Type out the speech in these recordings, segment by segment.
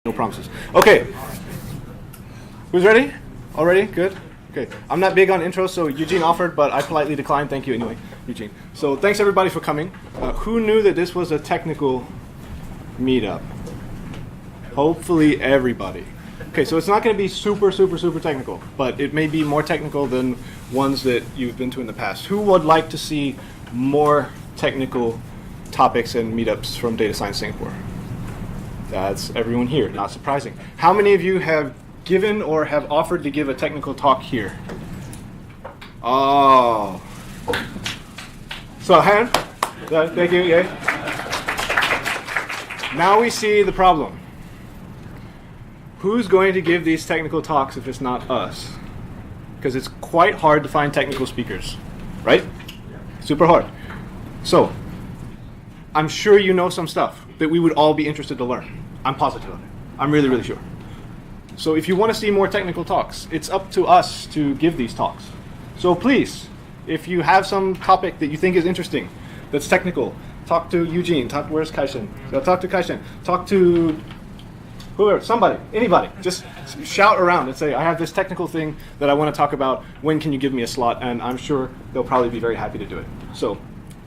No promises. Okay. Who's ready? All ready? Good? Okay. I'm not big on intros, so Eugene offered, but I politely declined. Thank you anyway, Eugene. So thanks everybody for coming. Who knew that this was a technical meetup? Hopefully everybody. Okay, so it's not going to be super technical, but it may be more technical than ones that you've been to in the past. Who would like to see more technical topics and meetups from Data Science Singapore? That's everyone here, not surprising. How many of you have given or have offered to give a technical talk here? Oh. So hand. Thank you, yay. Now we see the problem. Who's going to give these technical talks if it's not us? Because it's quite hard to find technical speakers, right? Super hard. So, I'm sure you know some stuff that we would all be interested to learn. I'm positive of it. I'm really sure. So if you want to see more technical talks, it's up to us to give these talks. So please, if you have some topic that you think is interesting, that's technical, talk to Eugene, where's Kaishen? So talk to Kaishen, talk to whoever, somebody, anybody. Just shout around and say, I have this technical thing that I want to talk about. When can you give me a slot? And I'm sure they'll probably be very happy to do it. So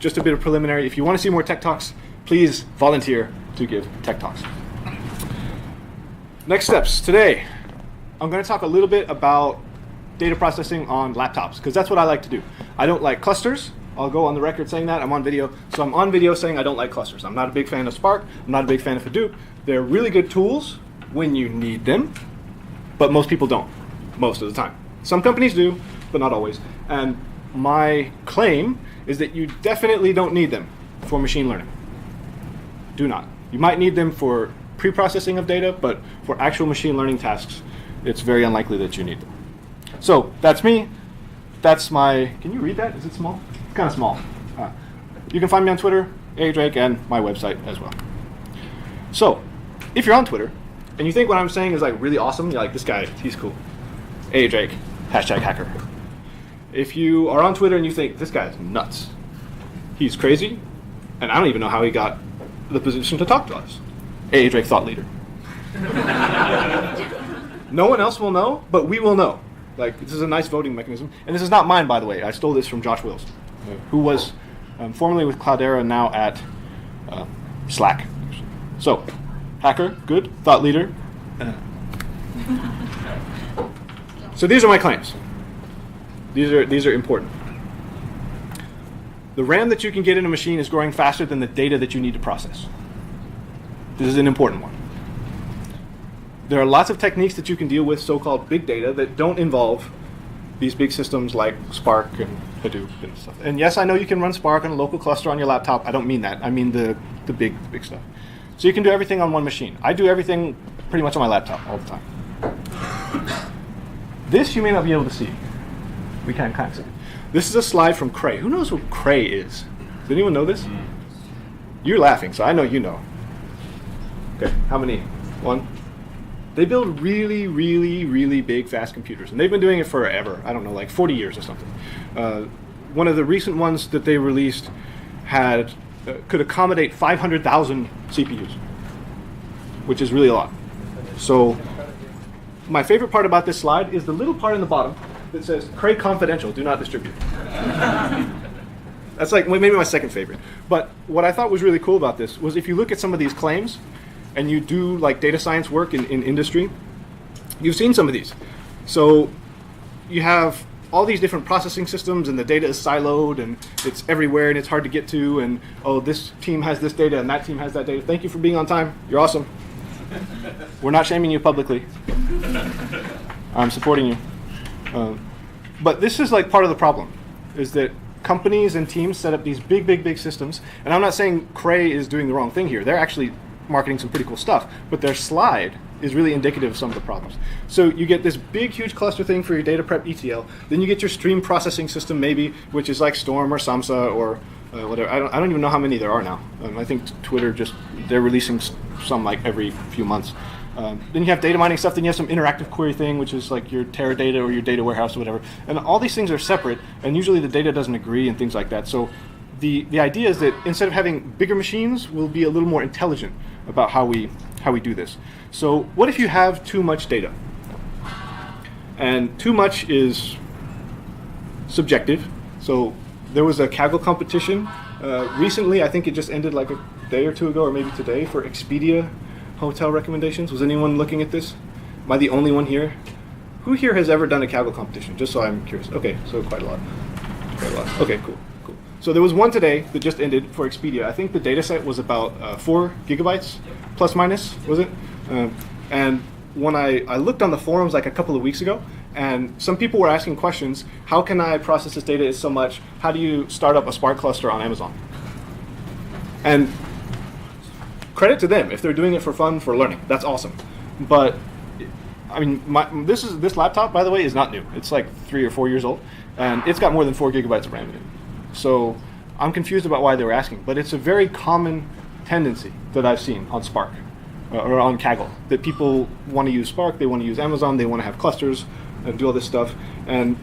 just a bit of preliminary. If you want to see more tech talks, please volunteer to give tech talks. Next steps. Today, I'm going to talk a little bit about data processing on laptops, because that's what I like to do. I don't like clusters. I'll go on the record saying that. I'm on video. So I'm on video saying I don't like clusters. I'm not a big fan of Spark. I'm not a big fan of Hadoop. They're really good tools when you need them, but most people don't, most of the time. Some companies do, but not always. And my claim is that you definitely don't need them for machine learning. Do not. You might need them for pre-processing of data, but for actual machine learning tasks, it's very unlikely that you need them. So that's me. That's my, can you read that? Is it small? It's kind of small. You can find me on Twitter, Drake, and my website as well. So if you're on Twitter and you think what I'm saying is like really awesome, you're like, this guy, he's cool. Drake, #hacker. If you are on Twitter and you think this guy's nuts, he's crazy, and I don't even know how he got the position to talk to us. Drake, thought leader. No one else will know, but we will know. Like, this is a nice voting mechanism. And this is not mine, by the way. I stole this from Josh Wills, who was formerly with Cloudera, now at Slack. So, hacker, good. Thought leader. So these are my claims. These are important. The RAM that you can get in a machine is growing faster than the data that you need to process. This is an important one. There are lots of techniques that you can deal with so-called big data that don't involve these big systems like Spark and Hadoop and stuff. And yes, I know you can run Spark on a local cluster on your laptop. I don't mean that. I mean the big stuff. So you can do everything on one machine. I do everything pretty much on my laptop all the time. This you may not be able to see. We can't kind of see it. This is a slide from Cray. Who knows what Cray is? Does anyone know this? You're laughing, so I know you know. Okay, how many? One? They build really big, fast computers. And they've been doing it forever. I don't know, like 40 years or something. One of the recent ones that they released had could accommodate 500,000 CPUs, which is really a lot. So my favorite part about this slide is the little part in the bottom that says, Cray confidential, do not distribute. That's like maybe my second favorite. But what I thought was really cool about this was if you look at some of these claims, and you do like data science work in industry, you've seen some of these. So you have all these different processing systems and the data is siloed and it's everywhere and it's hard to get to, and oh, this team has this data and that team has that data. Thank you for being on time. You're awesome. We're not shaming you publicly. I'm supporting you. But this is like part of the problem, is that companies and teams set up these big systems. And I'm not saying Cray is doing the wrong thing here. They're actually marketing some pretty cool stuff, but their slide is really indicative of some of the problems. So you get this big, huge cluster thing for your data prep ETL. Then you get your stream processing system, maybe, which is like Storm or Samsa or whatever. I don't even know how many there are now. I think Twitter they're releasing some like every few months. Then you have data mining stuff. Then you have some interactive query thing, which is like your Teradata or your data warehouse or whatever. And all these things are separate, and usually the data doesn't agree and things like that. So the idea is that instead of having bigger machines, we'll be a little more intelligent about how we how we do this. So what if you have too much data? And too much is subjective. So there was a Kaggle competition recently. I think it just ended like a day or two ago, or maybe today, for Expedia hotel recommendations. Was anyone looking at this? Am I the only one here? Who here has ever done a Kaggle competition? Just so I'm curious. Okay, so quite a lot. Quite a lot. Okay, cool. So there was one today that just ended for Expedia. I think the data set was about 4 gigabytes, plus minus, was it? And when I looked on the forums like a couple of weeks ago, and some people were asking questions, how can I process this data so much? How do you start up a Spark cluster on Amazon? And credit to them if they're doing it for fun, for learning. That's awesome. But I mean, this laptop, by the way, is not new. It's like 3 or 4 years old, and it's got more than 4 gigabytes of RAM in it. So I'm confused about why they were asking, but it's a very common tendency that I've seen on Spark or on Kaggle, that people want to use Spark, they want to use Amazon, they want to have clusters and do all this stuff. And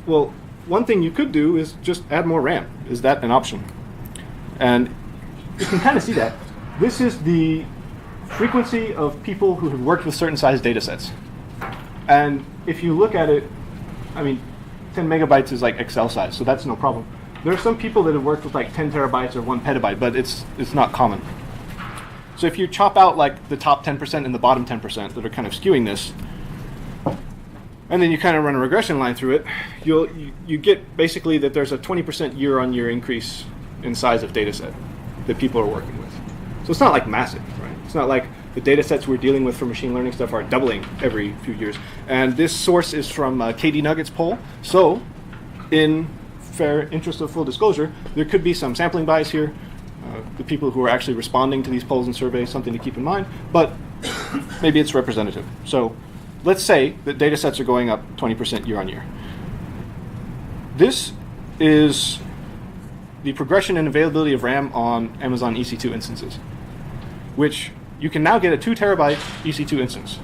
well, one thing you could do is just add more RAM. Is that an option? And you can kind of see that. This is the frequency of people who have worked with certain size data sets. And if you look at it, I mean, 10 megabytes is like Excel size, so that's no problem. There are some people that have worked with like 10 terabytes or 1 petabyte, but it's not common. So if you chop out like the top 10% and the bottom 10% that are kind of skewing this, and then you kind of run a regression line through it, you get basically that there's a 20% year-on-year increase in size of data set that people are working with. So it's not like massive, right? It's not like the data sets we're dealing with for machine learning stuff are doubling every few years. And this source is from KD Nugget's poll. So in fair interest of full disclosure, there could be some sampling bias here. The people who are actually responding to these polls and surveys, something to keep in mind, but maybe it's representative. So let's say that data sets are going up 20% year on year. This is the progression and availability of RAM on Amazon EC2 instances, which you can now get a 2 terabyte EC2 instance.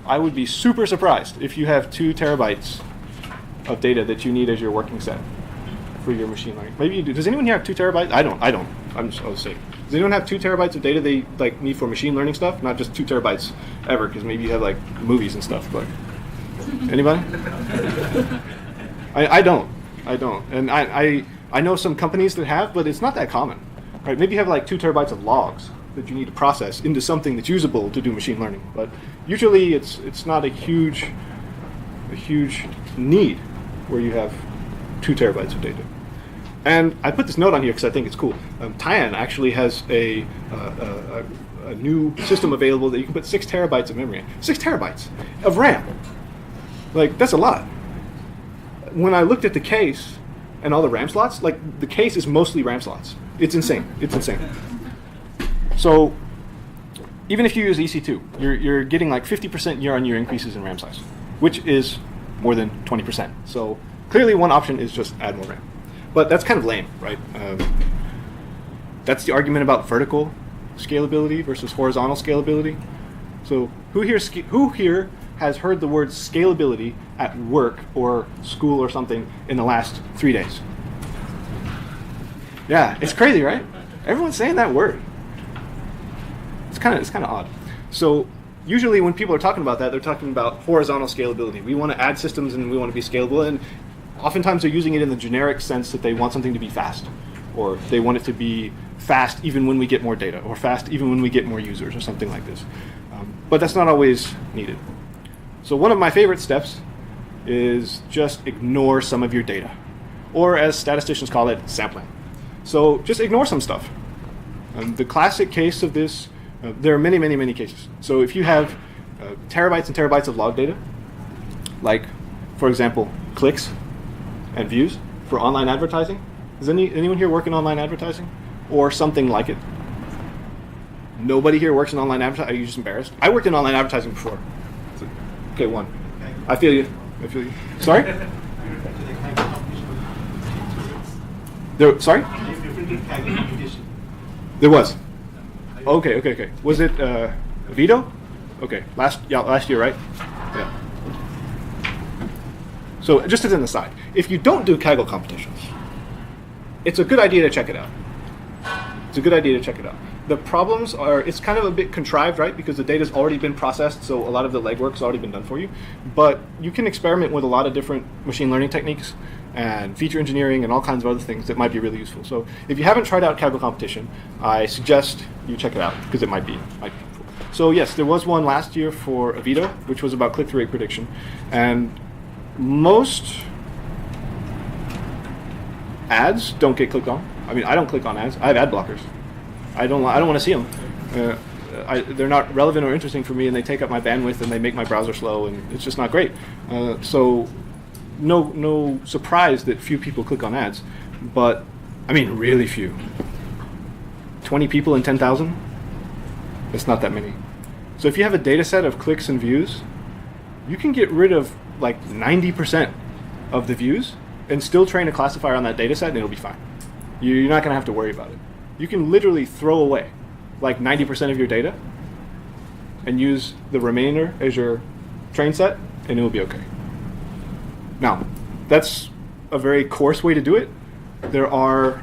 I would be super surprised if you have 2 terabytes of data that you need as your working set for your machine learning. Maybe you do. Does anyone here have 2 terabytes? I don't. I'll say. Does anyone have 2 terabytes of data they like need for machine learning stuff? Not just 2 terabytes ever, because maybe you have like movies and stuff. But anybody? I don't. And I know some companies that have, but it's not that common. Right? Maybe you have like 2 terabytes of logs that you need to process into something that's usable to do machine learning. But usually it's not a huge need where you have 2 terabytes of data. And I put this note on here because I think it's cool. Tyan actually has a new system available that you can put 6 terabytes of memory in. 6 terabytes of RAM. Like, that's a lot. When I looked at the case and all the RAM slots, like, the case is mostly RAM slots. It's insane. It's insane. So even if you use EC2, you're getting like 50% year-on-year increases in RAM size, which is more than 20%. So clearly one option is just add more RAM. But that's kind of lame, right? That's the argument about vertical scalability versus horizontal scalability. So who here has heard the word scalability at work or school or something in the last 3 days? Yeah, it's crazy, right? Everyone's saying that word. It's kind of odd. So usually when people are talking about that, they're talking about horizontal scalability. We want to add systems and we want to be scalable, and oftentimes they're using it in the generic sense that they want something to be fast, or they want it to be fast even when we get more data, or fast even when we get more users, or something like this. But that's not always needed. So one of my favorite steps is just ignore some of your data, or as statisticians call it, sampling. So just ignore some stuff. The classic case of this, there are many, many, many cases. So if you have terabytes and terabytes of log data, like, for example, clicks and views for online advertising. Does anyone here work in online advertising or something like it? Nobody here works in online advertising? Are you just embarrassed? I worked in online advertising before. Okay, one. I feel you. Sorry? Sorry? There was. Okay. Was it Vito? Okay, last year, right? Yeah. So just as an aside, if you don't do Kaggle competitions, it's a good idea to check it out. The problems are, it's kind of a bit contrived, right? Because the data's already been processed, so a lot of the legwork's already been done for you. But you can experiment with a lot of different machine learning techniques and feature engineering and all kinds of other things that might be really useful. So if you haven't tried out Kaggle Competition, I suggest you check it out because it might be helpful. So yes, there was one last year for Avito, which was about click-through rate prediction. And most ads don't get clicked on. I mean, I don't click on ads. I have ad blockers. I don't want to see them. They're not relevant or interesting for me, and they take up my bandwidth, and they make my browser slow, and it's just not great. So no surprise that few people click on ads, but I mean really few. 20 people in 10,000? That's not that many. So if you have a data set of clicks and views, you can get rid of like 90% of the views and still train a classifier on that data set, and it'll be fine. You're not going to have to worry about it. You can literally throw away like 90% of your data and use the remainder as your train set, and it will be okay. Now, that's a very coarse way to do it. There are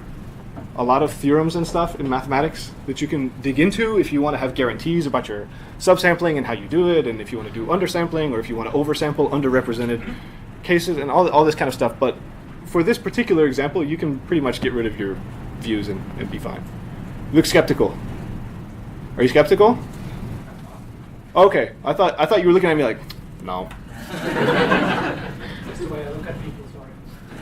a lot of theorems and stuff in mathematics that you can dig into if you want to have guarantees about your subsampling and how you do it, and if you want to do undersampling, or if you want to oversample underrepresented cases, and all this kind of stuff. But for this particular example, you can pretty much get rid of your views and be fine. You look skeptical. Are you skeptical? Okay, I thought you were looking at me like, no. That's the way I look at people, sorry.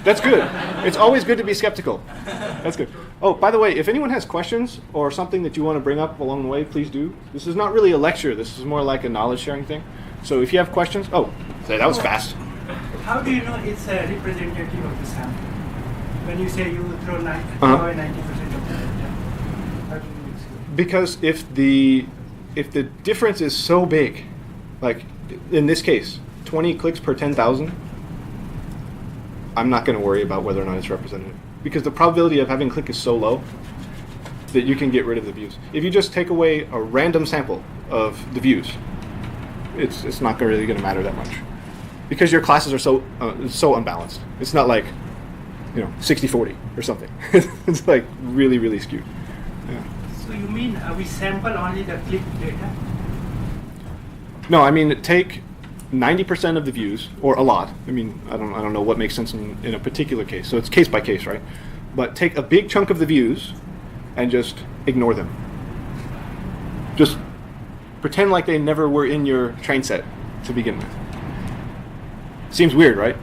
That's good. It's always good to be skeptical. That's good. Oh, by the way, if anyone has questions or something that you want to bring up along the way, please do. This is not really a lecture. This is more like a knowledge sharing thing. So if you have questions, that was fast. How do you know it's a representative of the sample? When you say you throw away 90% of the data, how do you exclude? Because if the difference is so big, like in this case, 20 clicks per 10,000, I'm not going to worry about whether or not it's representative. Because the probability of having click is so low that you can get rid of the views. If you just take away a random sample of the views, it's not really going to matter that much. Because your classes are so unbalanced. It's not like 60-40 or something. It's like really, really skewed. Yeah. So you mean we sample only the click data? No, I mean take 90% of the views, or a lot. I mean, I don't know what makes sense in a particular case. So it's case by case, right? But take a big chunk of the views and just ignore them. Just pretend like they never were in your train set to begin with. Seems weird, right?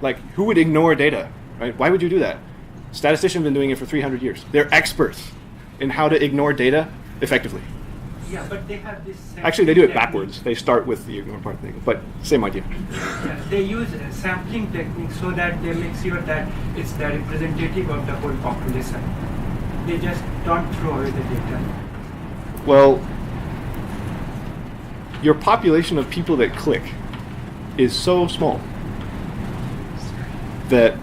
Like, who would ignore data, right? Why would you do that? Statisticians have been doing it for 300 years. They're experts in how to ignore data effectively. Yeah, but they have this... Actually, they do it backwards. They start with the ignore part thing, but same idea. Yeah, they use a sampling technique so that they make sure that it's the representative of the whole population. They just don't throw away the data. Well, your population of people that click is so small that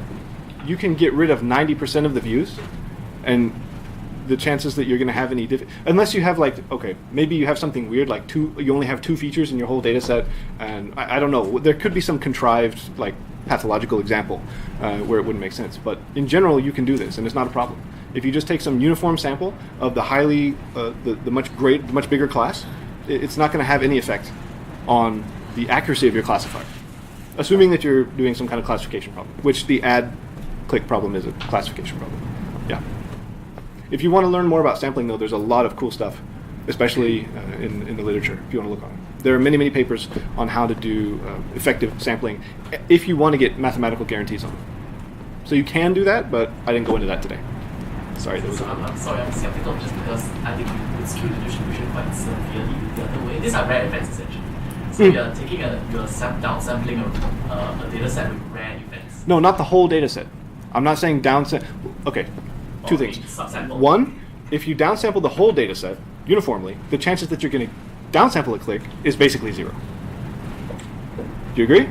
you can get rid of 90% of the views, and the chances that you're going to have any unless you have maybe you have something weird like you only have 2 features in your whole data set, and I don't know, there could be some contrived pathological example where it wouldn't make sense, but in general you can do this and it's not a problem. If you just take some uniform sample of the highly the much bigger class, it's not going to have any effect on the accuracy of your classifier, assuming that you're doing some kind of classification problem, which the ad click problem is a classification problem. Yeah. If you want to learn more about sampling, though, there's a lot of cool stuff, especially in the literature, if you want to look on it. There are many, many papers on how to do effective sampling if you want to get mathematical guarantees on it. So you can do that, but I didn't go into that today. Sorry. I'm sorry, I'm skeptical just because I think you skew the distribution quite severely the other way. These are rare events, essentially. So you're taking downsampling a data set with rare events. No, not the whole data set. I'm not saying okay. Two things. Subsample. One, if you downsample the whole data set uniformly, the chances that you're going to downsample a click is basically 0. Do you agree?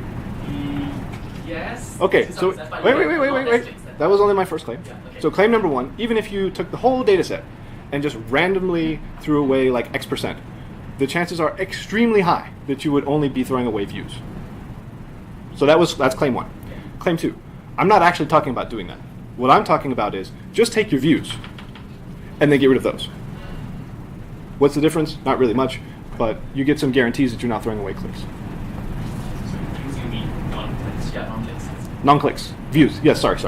Yes. Okay, so wait. That was only my first claim. Yeah, okay. So claim number 1, even if you took the whole data set and just randomly threw away like X%, the chances are extremely high that you would only be throwing away views. So that's claim 1. Claim 2, I'm not actually talking about doing that. What I'm talking about is just take your views and then get rid of those. What's the difference? Not really much, but you get some guarantees that you're not throwing away clicks. So views you mean non-clicks? Yeah, non-clicks. Non-clicks. Views. Yes, sorry.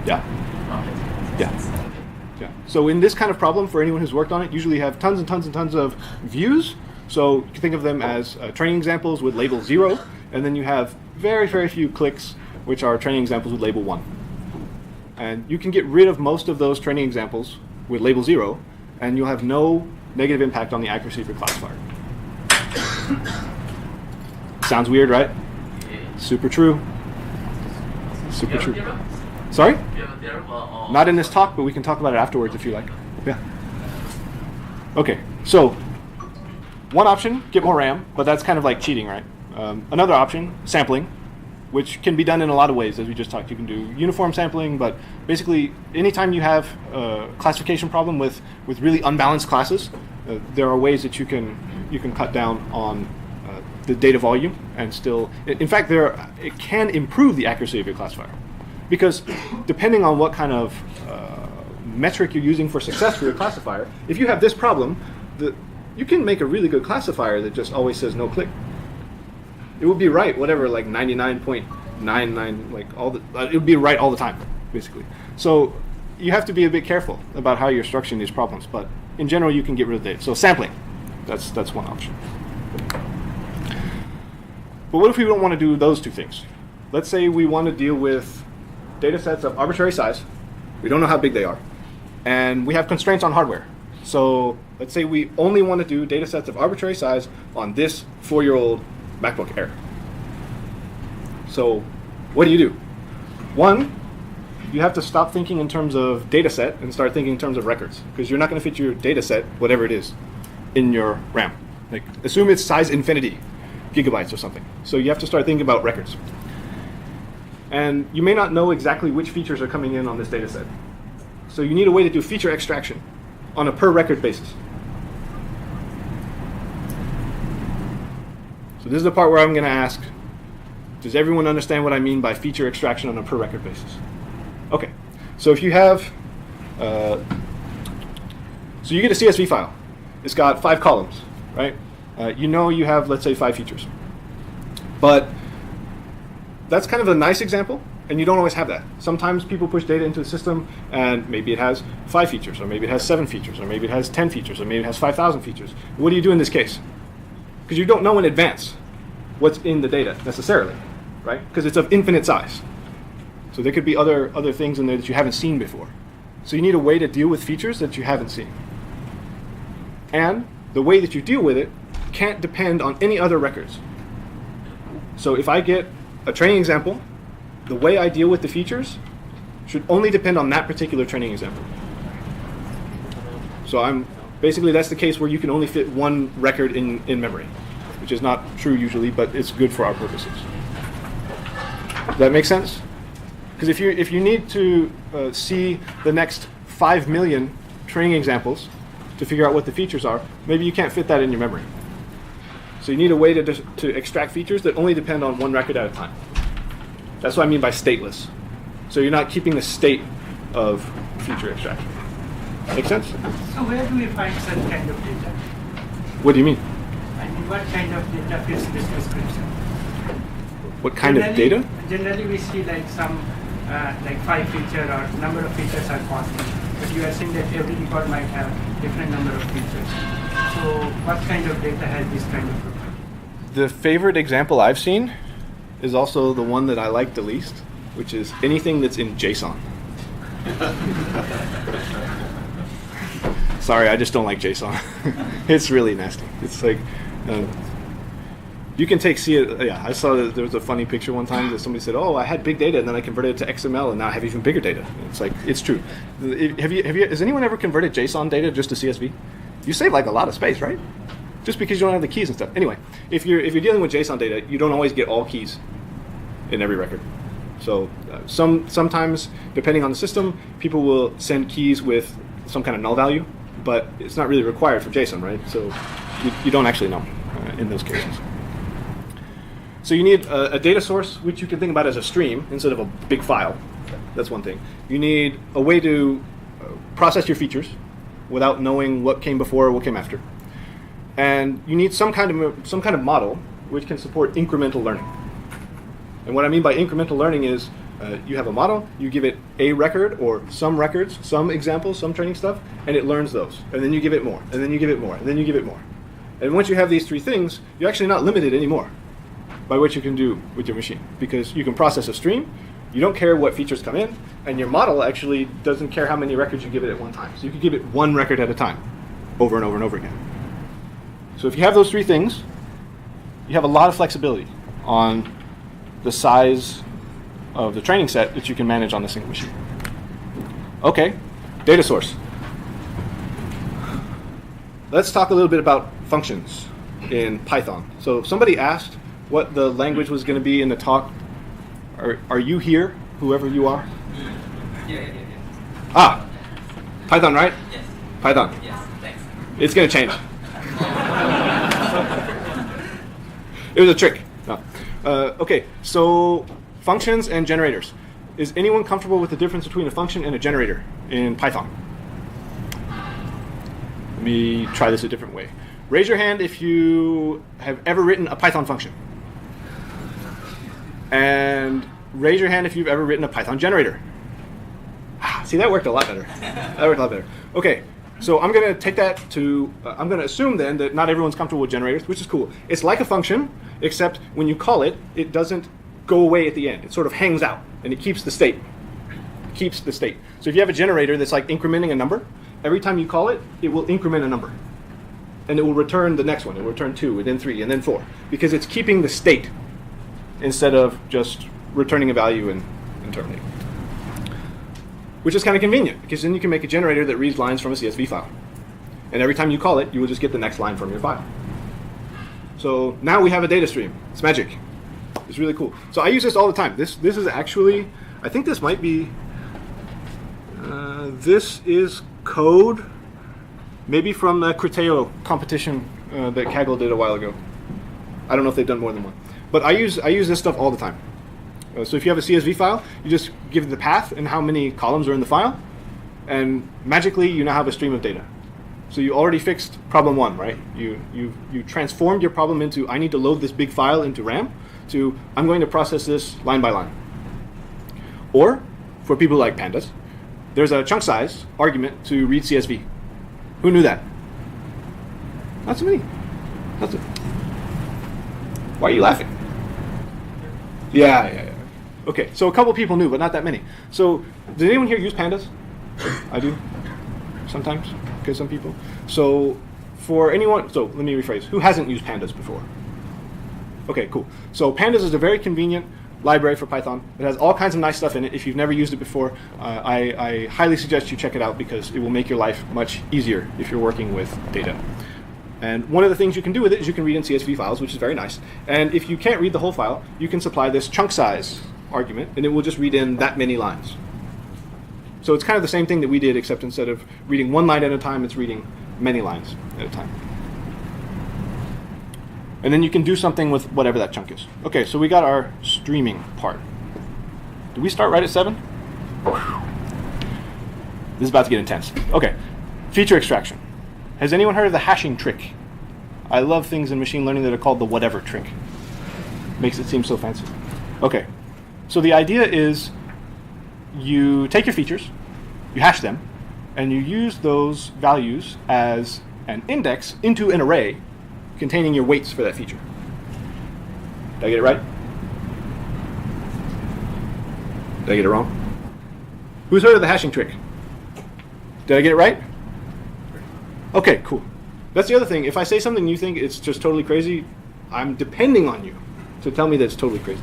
Yeah. Non-clicks. Yeah. Okay. Yeah. So in this kind of problem, for anyone who's worked on it, usually you have tons and tons and tons of views. So you can think of them as training examples with label 0, and then you have very, very few clicks, which are training examples with label 1. And you can get rid of most of those training examples with label 0, and you'll have no negative impact on the accuracy of your classifier. Sounds weird, right? Yeah. Super true. Super You have a true. theorem? Sorry? You have a theorem or Not in this talk, but we can talk about it afterwards if you like. Yeah. Okay, so one option, get more RAM, but that's kind of like cheating, right? Another option, sampling, which can be done in a lot of ways, as we just talked. You can do uniform sampling, but basically anytime you have a classification problem with really unbalanced classes, there are ways that you can cut down on the data volume and still, in fact, it can improve the accuracy of your classifier. Because depending on what kind of metric you're using for success for your classifier, if you have this problem, you can make a really good classifier that just always says no click. It would be right, whatever, like 99.99, like it would be right all the time, basically. So you have to be a bit careful about how you're structuring these problems, but in general, you can get rid of data. So sampling, that's one option. But what if we don't want to do those two things? Let's say we want to deal with data sets of arbitrary size. We don't know how big they are. And we have constraints on hardware. So let's say we only want to do data sets of arbitrary size on this 4-year-old MacBook Air. So what do you do? One, you have to stop thinking in terms of data set and start thinking in terms of records, because you're not going to fit your data set, whatever it is, in your RAM. Like, assume it's size infinity, gigabytes or something. So you have to start thinking about records. And you may not know exactly which features are coming in on this data set. So you need a way to do feature extraction on a per record basis. So this is the part where I'm going to ask, does everyone understand what I mean by feature extraction on a per record basis? Okay, so if you have, so you get a CSV file. It's got 5 columns, right? You have, let's say, 5 features. But that's kind of a nice example, and you don't always have that. Sometimes people push data into the system, and maybe it has 5 features, or maybe it has 7 features, or maybe it has 10 features, or maybe it has 5,000 features. What do you do in this case? Because you don't know in advance what's in the data necessarily, right? Because it's of infinite size. So there could be other things in there that you haven't seen before. So you need a way to deal with features that you haven't seen. And the way that you deal with it can't depend on any other records. So if I get a training example, the way I deal with the features should only depend on that particular training example. So basically that's the case where you can only fit one record in memory, which is not true usually, but it's good for our purposes. Does that make sense? Because if you need to see the next 5 million training examples to figure out what the features are, maybe you can't fit that in your memory. So you need a way to extract features that only depend on one record at a time. That's what I mean by stateless. So you're not keeping the state of feature extraction. Make sense? So where do we find such kind of data? What do you mean? I mean, what kind of data fits this description? What kind of data? Generally, we see like some like 5 feature or number of features are constant, but you are saying that every record might have different number of features. So what kind of data has this kind of profile? The favorite example I've seen is also the one that I like the least, which is anything that's in JSON. Sorry, I just don't like JSON. It's really nasty. It's like, you can I saw that there was a funny picture one time that somebody said, oh, I had big data and then I converted it to XML and now I have even bigger data. It's like, it's true. Has anyone ever converted JSON data just to CSV? You save like a lot of space, right? Just because you don't have the keys and stuff. Anyway, if you're dealing with JSON data, you don't always get all keys in every record. So sometimes, depending on the system, people will send keys with some kind of null value, but it's not really required for JSON, right? So you don't actually know in those cases. So you need a data source, which you can think about as a stream instead of a big file. That's one thing. You need a way to process your features. without knowing what came before or what came after. And you need some kind of model which can support incremental learning. And what I mean by incremental learning is you have a model, you give it a record or some records, some examples, some training stuff, and it learns those. And then you give it more, and then you give it more, and then you give it more. And once you have these three things, you're actually not limited anymore by what you can do with your machine, because you can process a stream, you don't care what features come in, and your model actually doesn't care how many records you give it at one time. So you can give it one record at a time, over and over and over again. So if you have those three things, you have a lot of flexibility on the size of the training set that you can manage on the single machine. Okay, data source. Let's talk a little bit about functions in Python. So somebody asked what the language was going to be in the talk. Are you here, whoever you are? Yeah. Ah, Python, right? Yes. Python. Yes, thanks. It's going to change. It was a trick. No. Okay, so functions and generators. Is anyone comfortable with the difference between a function and a generator in Python? Let me try this a different way. Raise your hand if you have ever written a Python function. And raise your hand if you've ever written a Python generator. See, that worked a lot better. That worked a lot better. Okay, so I'm going to take that to, I'm going to assume then that not everyone's comfortable with generators, which is cool. It's like a function, except when you call it, it doesn't go away at the end. It sort of hangs out, and it keeps the state. Keeps the state. So if you have a generator that's like incrementing a number, every time you call it, it will increment a number. And it will return the next one. It will return 2, and then 3, and then 4. Because it's keeping the state instead of just returning a value and terminating. Which is kind of convenient, because then you can make a generator that reads lines from a CSV file. And every time you call it, you will just get the next line from your file. So now we have a data stream. It's magic. It's really cool. So I use this all the time. This is actually, I think this might be, this is code, maybe from the Criteo competition that Kaggle did a while ago. I don't know if they've done more than one. But I use this stuff all the time. So if you have a CSV file, you just give it the path and how many columns are in the file, and magically you now have a stream of data. So you already fixed problem 1, right? You transformed your problem into, I need to load this big file into RAM, to I'm going to process this line by line. Or, for people like pandas, there's a chunk size argument to read CSV. Who knew that? Not so many. That's it. Why are you laughing? Yeah. Okay, so a couple people knew, but not that many. So, did anyone here use pandas? I do. Sometimes. Okay, some people. So, for anyone, so let me rephrase. Who hasn't used pandas before? Okay, cool. So, pandas is a very convenient library for Python. It has all kinds of nice stuff in it. If you've never used it before, I highly suggest you check it out, because it will make your life much easier if you're working with data. And one of the things you can do with it is you can read in CSV files, which is very nice. And if you can't read the whole file, you can supply this chunk size argument, and it will just read in that many lines. So it's kind of the same thing that we did, except instead of reading one line at a time, it's reading many lines at a time. And then you can do something with whatever that chunk is. Okay, so we got our streaming part. Did we start right at 7? This is about to get intense. Okay, feature extraction. Has anyone heard of the hashing trick? I love things in machine learning that are called the whatever trick. Makes it seem so fancy. Okay, so the idea is you take your features, you hash them, and you use those values as an index into an array containing your weights for that feature. Did I get it right? Did I get it wrong? Who's heard of the hashing trick? Did I get it right? Okay, cool. That's the other thing. If I say something you think it's just totally crazy, I'm depending on you to tell me that it's totally crazy.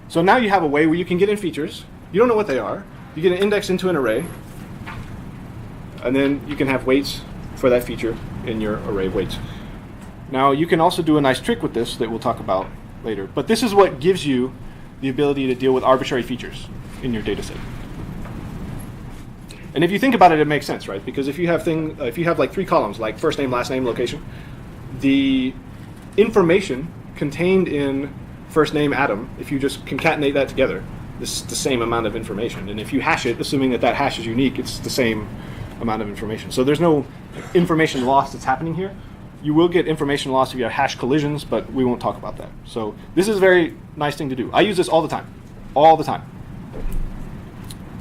So now you have a way where you can get in features. You don't know what they are. You get an index into an array, and then you can have weights for that feature in your array of weights. Now you can also do a nice trick with this that we'll talk about later. But this is what gives you the ability to deal with arbitrary features in your data set. And if you think about it, it makes sense, right? Because if you have like 3 columns, like first name, last name, location, the information contained in first name Adam, if you just concatenate that together, this the same amount of information. And if you hash it, assuming that that hash is unique, it's the same amount of information. So there's no information loss that's happening here. You will get information loss if you have hash collisions, but we won't talk about that. So this is a very nice thing to do. I use this all the time. All the time.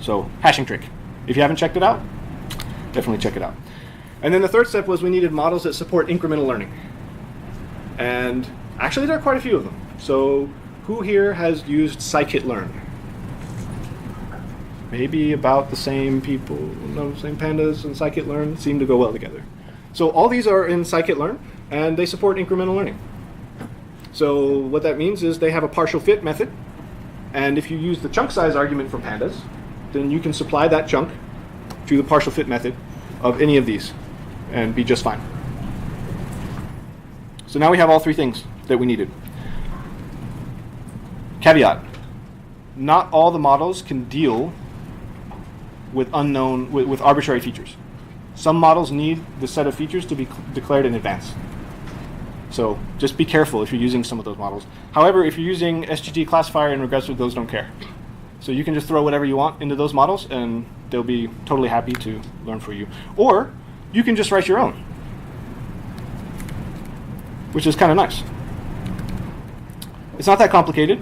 So hashing trick. If you haven't checked it out, definitely check it out. And then the third step was we needed models that support incremental learning. And actually there are quite a few of them. So who here has used scikit-learn? Maybe about the same people, no, same pandas and scikit-learn seem to go well together. So all these are in scikit-learn, and they support incremental learning. So what that means is they have a partial fit method, and if you use the chunk size argument from pandas, then you can supply that chunk to the partial fit method of any of these and be just fine. So now we have all three things that we needed. Caveat: not all the models can deal with with arbitrary features. Some models need the set of features to be declared in advance. So just be careful if you're using some of those models. However, if you're using SGG classifier and regressive, those don't care. So you can just throw whatever you want into those models and they'll be totally happy to learn for you. Or you can just write your own, which is kind of nice. It's not that complicated,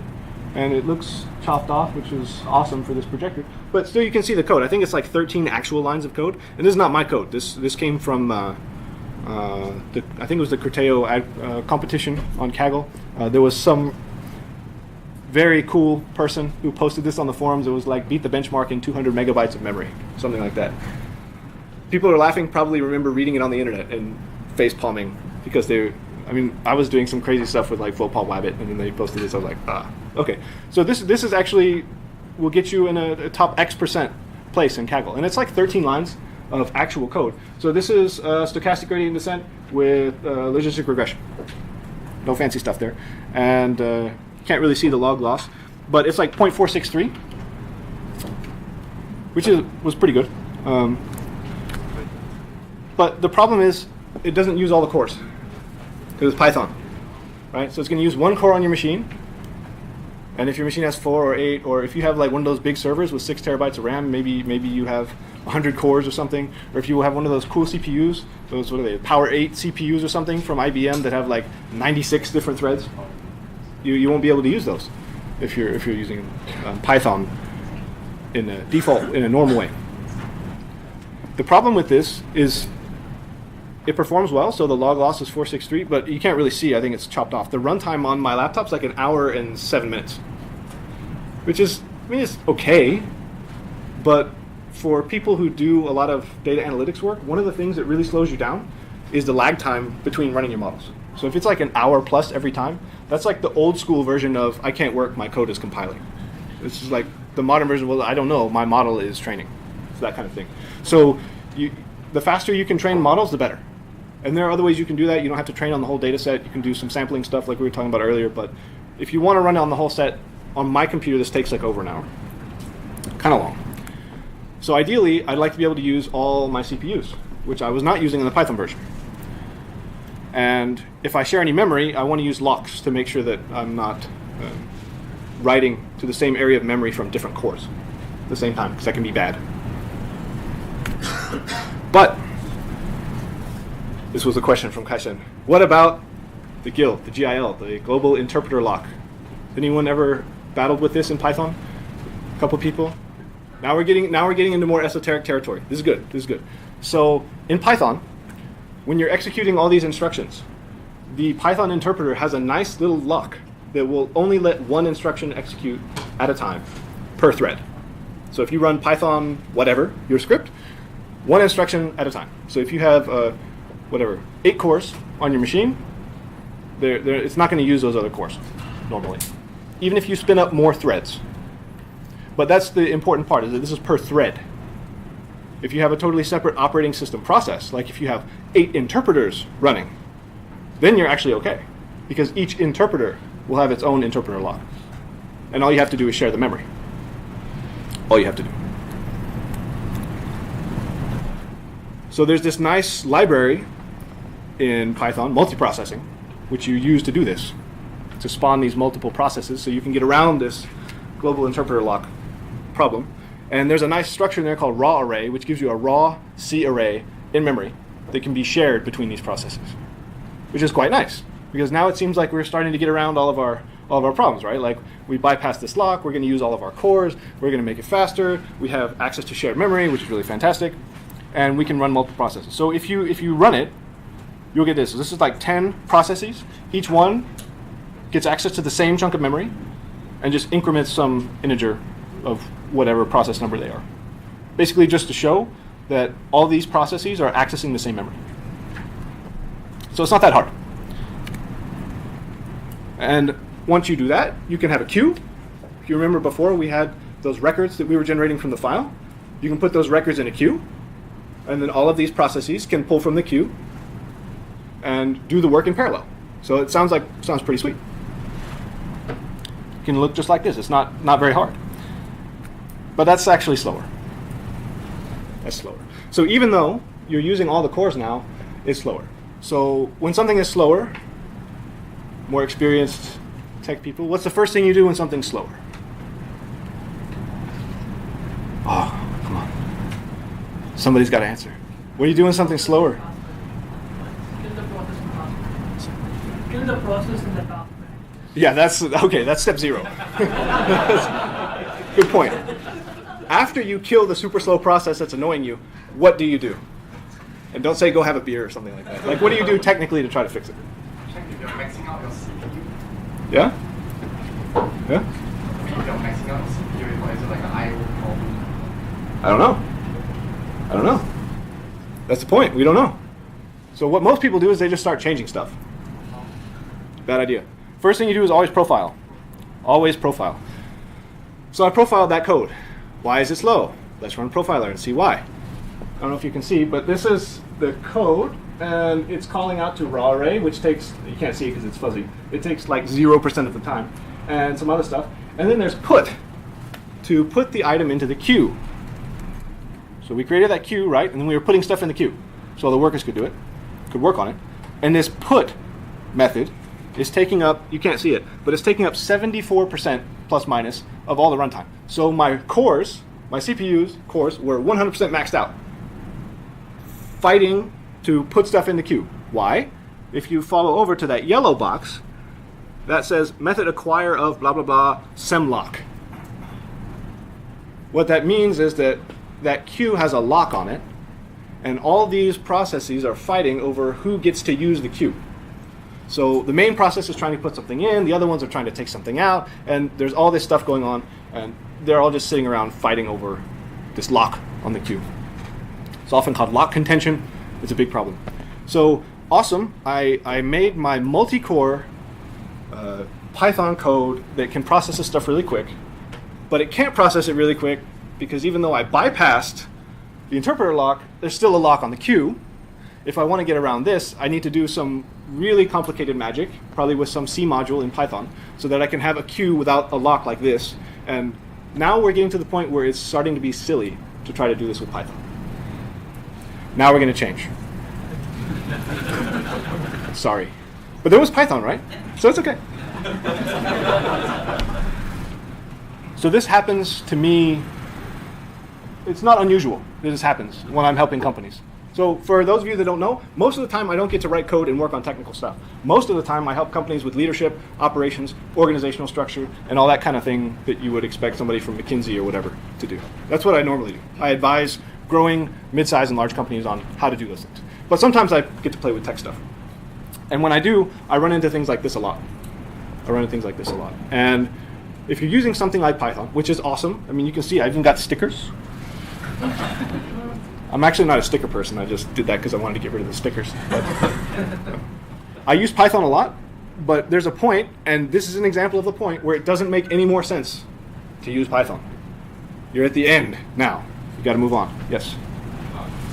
and it looks chopped off, which is awesome for this projector. But still, you can see the code. I think it's like 13 actual lines of code, and this is not my code. This came from I think it was the Criteo competition on Kaggle. There was some very cool person who posted this on the forums. It was like beat the benchmark in 200 megabytes of memory, something like that. People are laughing, probably remember reading it on the internet and face palming because I was doing some crazy stuff with like Phopal Wabbit, and then they posted this. I was like, okay. So this is actually will get you in a top X% place in Kaggle, and it's like 13 lines of actual code. So this is stochastic gradient descent with logistic regression. No fancy stuff there, and can't really see the log loss, but it's like 0.463, which was pretty good. But the problem is it doesn't use all the cores because it's Python, right? So it's going to use one core on your machine, and if your machine has 4 or 8, or if you have like one of those big servers with 6 terabytes of RAM, maybe you have 100 cores or something, or if you have one of those cool CPUs, those what are they, Power 8 CPUs or something from IBM that have like 96 different threads, you won't be able to use those if you're using Python in a default, in a normal way. The problem with this is it performs well, so the log loss is 463, but you can't really see. I think it's chopped off. The runtime on my laptop's like 1 hour and 7 minutes, which is, it's okay, but for people who do a lot of data analytics work, one of the things that really slows you down is the lag time between running your models. So if it's like 1 hour plus every time, that's like the old school version of I can't work, my code is compiling. This is like the modern version, well, I don't know, my model is training. It's that kind of thing. So the faster you can train models, the better. And there are other ways you can do that. You don't have to train on the whole data set. You can do some sampling stuff like we were talking about earlier. But if you want to run it on the whole set, on my computer, this takes like over an hour. Kind of long. So ideally, I'd like to be able to use all my CPUs, which I was not using in the Python version. And if I share any memory, I want to use locks to make sure that I'm not writing to the same area of memory from different cores at the same time, because that can be bad. But this was a question from Kaishen. What about the GIL, the GIL, the Global Interpreter Lock? Anyone ever battled with this in Python? A couple people. Now we're getting into more esoteric territory. This is good. This is good. So in Python, when you're executing all these instructions, the Python interpreter has a nice little lock that will only let one instruction execute at a time per thread. So if you run Python whatever, your script, one instruction at a time. So if you have 8 cores on your machine, it's not going to use those other cores normally, even if you spin up more threads. But that's the important part, is that this is per thread. If you have a totally separate operating system process, like if you have 8 interpreters running, then you're actually okay, because each interpreter will have its own interpreter lock. And all you have to do is share the memory. All you have to do. So there's this nice library in Python, multiprocessing, which you use to do this, to spawn these multiple processes so you can get around this global interpreter lock problem. And there's a nice structure in there called raw array, which gives you a raw C array in memory that can be shared between these processes, which is quite nice because now it seems like we're starting to get around all of our problems, right? Like we bypass this lock, we're going to use all of our cores, we're going to make it faster, we have access to shared memory, which is really fantastic, and we can run multiple processes. So if you run it, you'll get this. So this is like 10 processes. Each one gets access to the same chunk of memory and just increments some integer of whatever process number they are. Basically just to show that all these processes are accessing the same memory. So it's not that hard. And once you do that, you can have a queue. If you remember before, we had those records that we were generating from the file. You can put those records in a queue, and then all of these processes can pull from the queue and do the work in parallel. So it sounds pretty sweet. It can look just like this. It's not very hard. But that's actually slower. That's slower. So even though you're using all the cores now, it's slower. So when something is slower, more experienced tech people, what's the first thing you do when something's slower? Oh, come on. Somebody's got to answer. What do you do when something's slower? Kill the process in the top. Yeah, that's step 0. Good point. After you kill the super slow process that's annoying you, what do you do? And don't say go have a beer or something like that. Like, what do you do technically to try to fix it? You're maxing out your CPU. Yeah? Yeah? I mean, if you're maxing out your CPU, is it like an I/O problem? I don't know. That's the point. We don't know. So what most people do is they just start changing stuff. Bad idea. First thing you do is always profile. Always profile. So I profiled that code. Why is it slow? Let's run profiler and see why. I don't know if you can see, but this is the code, and it's calling out to raw array, which takes, you can't see it because it's fuzzy, it takes like 0% of the time, and some other stuff. And then there's put, to put the item into the queue. So we created that queue, right? And then we were putting stuff in the queue. So the workers could do it, could work on it. And this put method is taking up, you can't see it, but it's taking up 74% plus minus of all the runtime. So my cores, my CPU's cores were 100% maxed out, fighting to put stuff in the queue. Why? If you follow over to that yellow box, that says method acquire of blah, blah, blah, semlock. What that means is that that queue has a lock on it, and all these processes are fighting over who gets to use the queue. So the main process is trying to put something in, the other ones are trying to take something out, and there's all this stuff going on, and they're all just sitting around fighting over this lock on the queue. It's often called lock contention. It's a big problem. So awesome, I made my multi-core Python code that can process this stuff really quick, but it can't process it really quick because even though I bypassed the interpreter lock, there's still a lock on the queue. If I want to get around this, I need to do some really complicated magic, probably with some C module in Python, so that I can have a queue without a lock like this. And now we're getting to the point where it's starting to be silly to try to do this with Python. Now we're going to change. Sorry. But there was Python, right? So it's okay. So this happens to me. It's not unusual that this happens when I'm helping companies. So for those of you that don't know, most of the time I don't get to write code and work on technical stuff. Most of the time I help companies with leadership, operations, organizational structure, and all that kind of thing that you would expect somebody from McKinsey or whatever to do. That's what I normally do. I advise growing mid-sized and large companies on how to do those things. But sometimes I get to play with tech stuff. And when I do, I run into things like this a lot. And if you're using something like Python, which is awesome, I mean, you can see I even got stickers. I'm actually not a sticker person. I just did that because I wanted to get rid of the stickers. I use Python a lot, but there's a point, and this is an example of a point, where it doesn't make any more sense to use Python. You're at the end now. You got to move on. Yes? So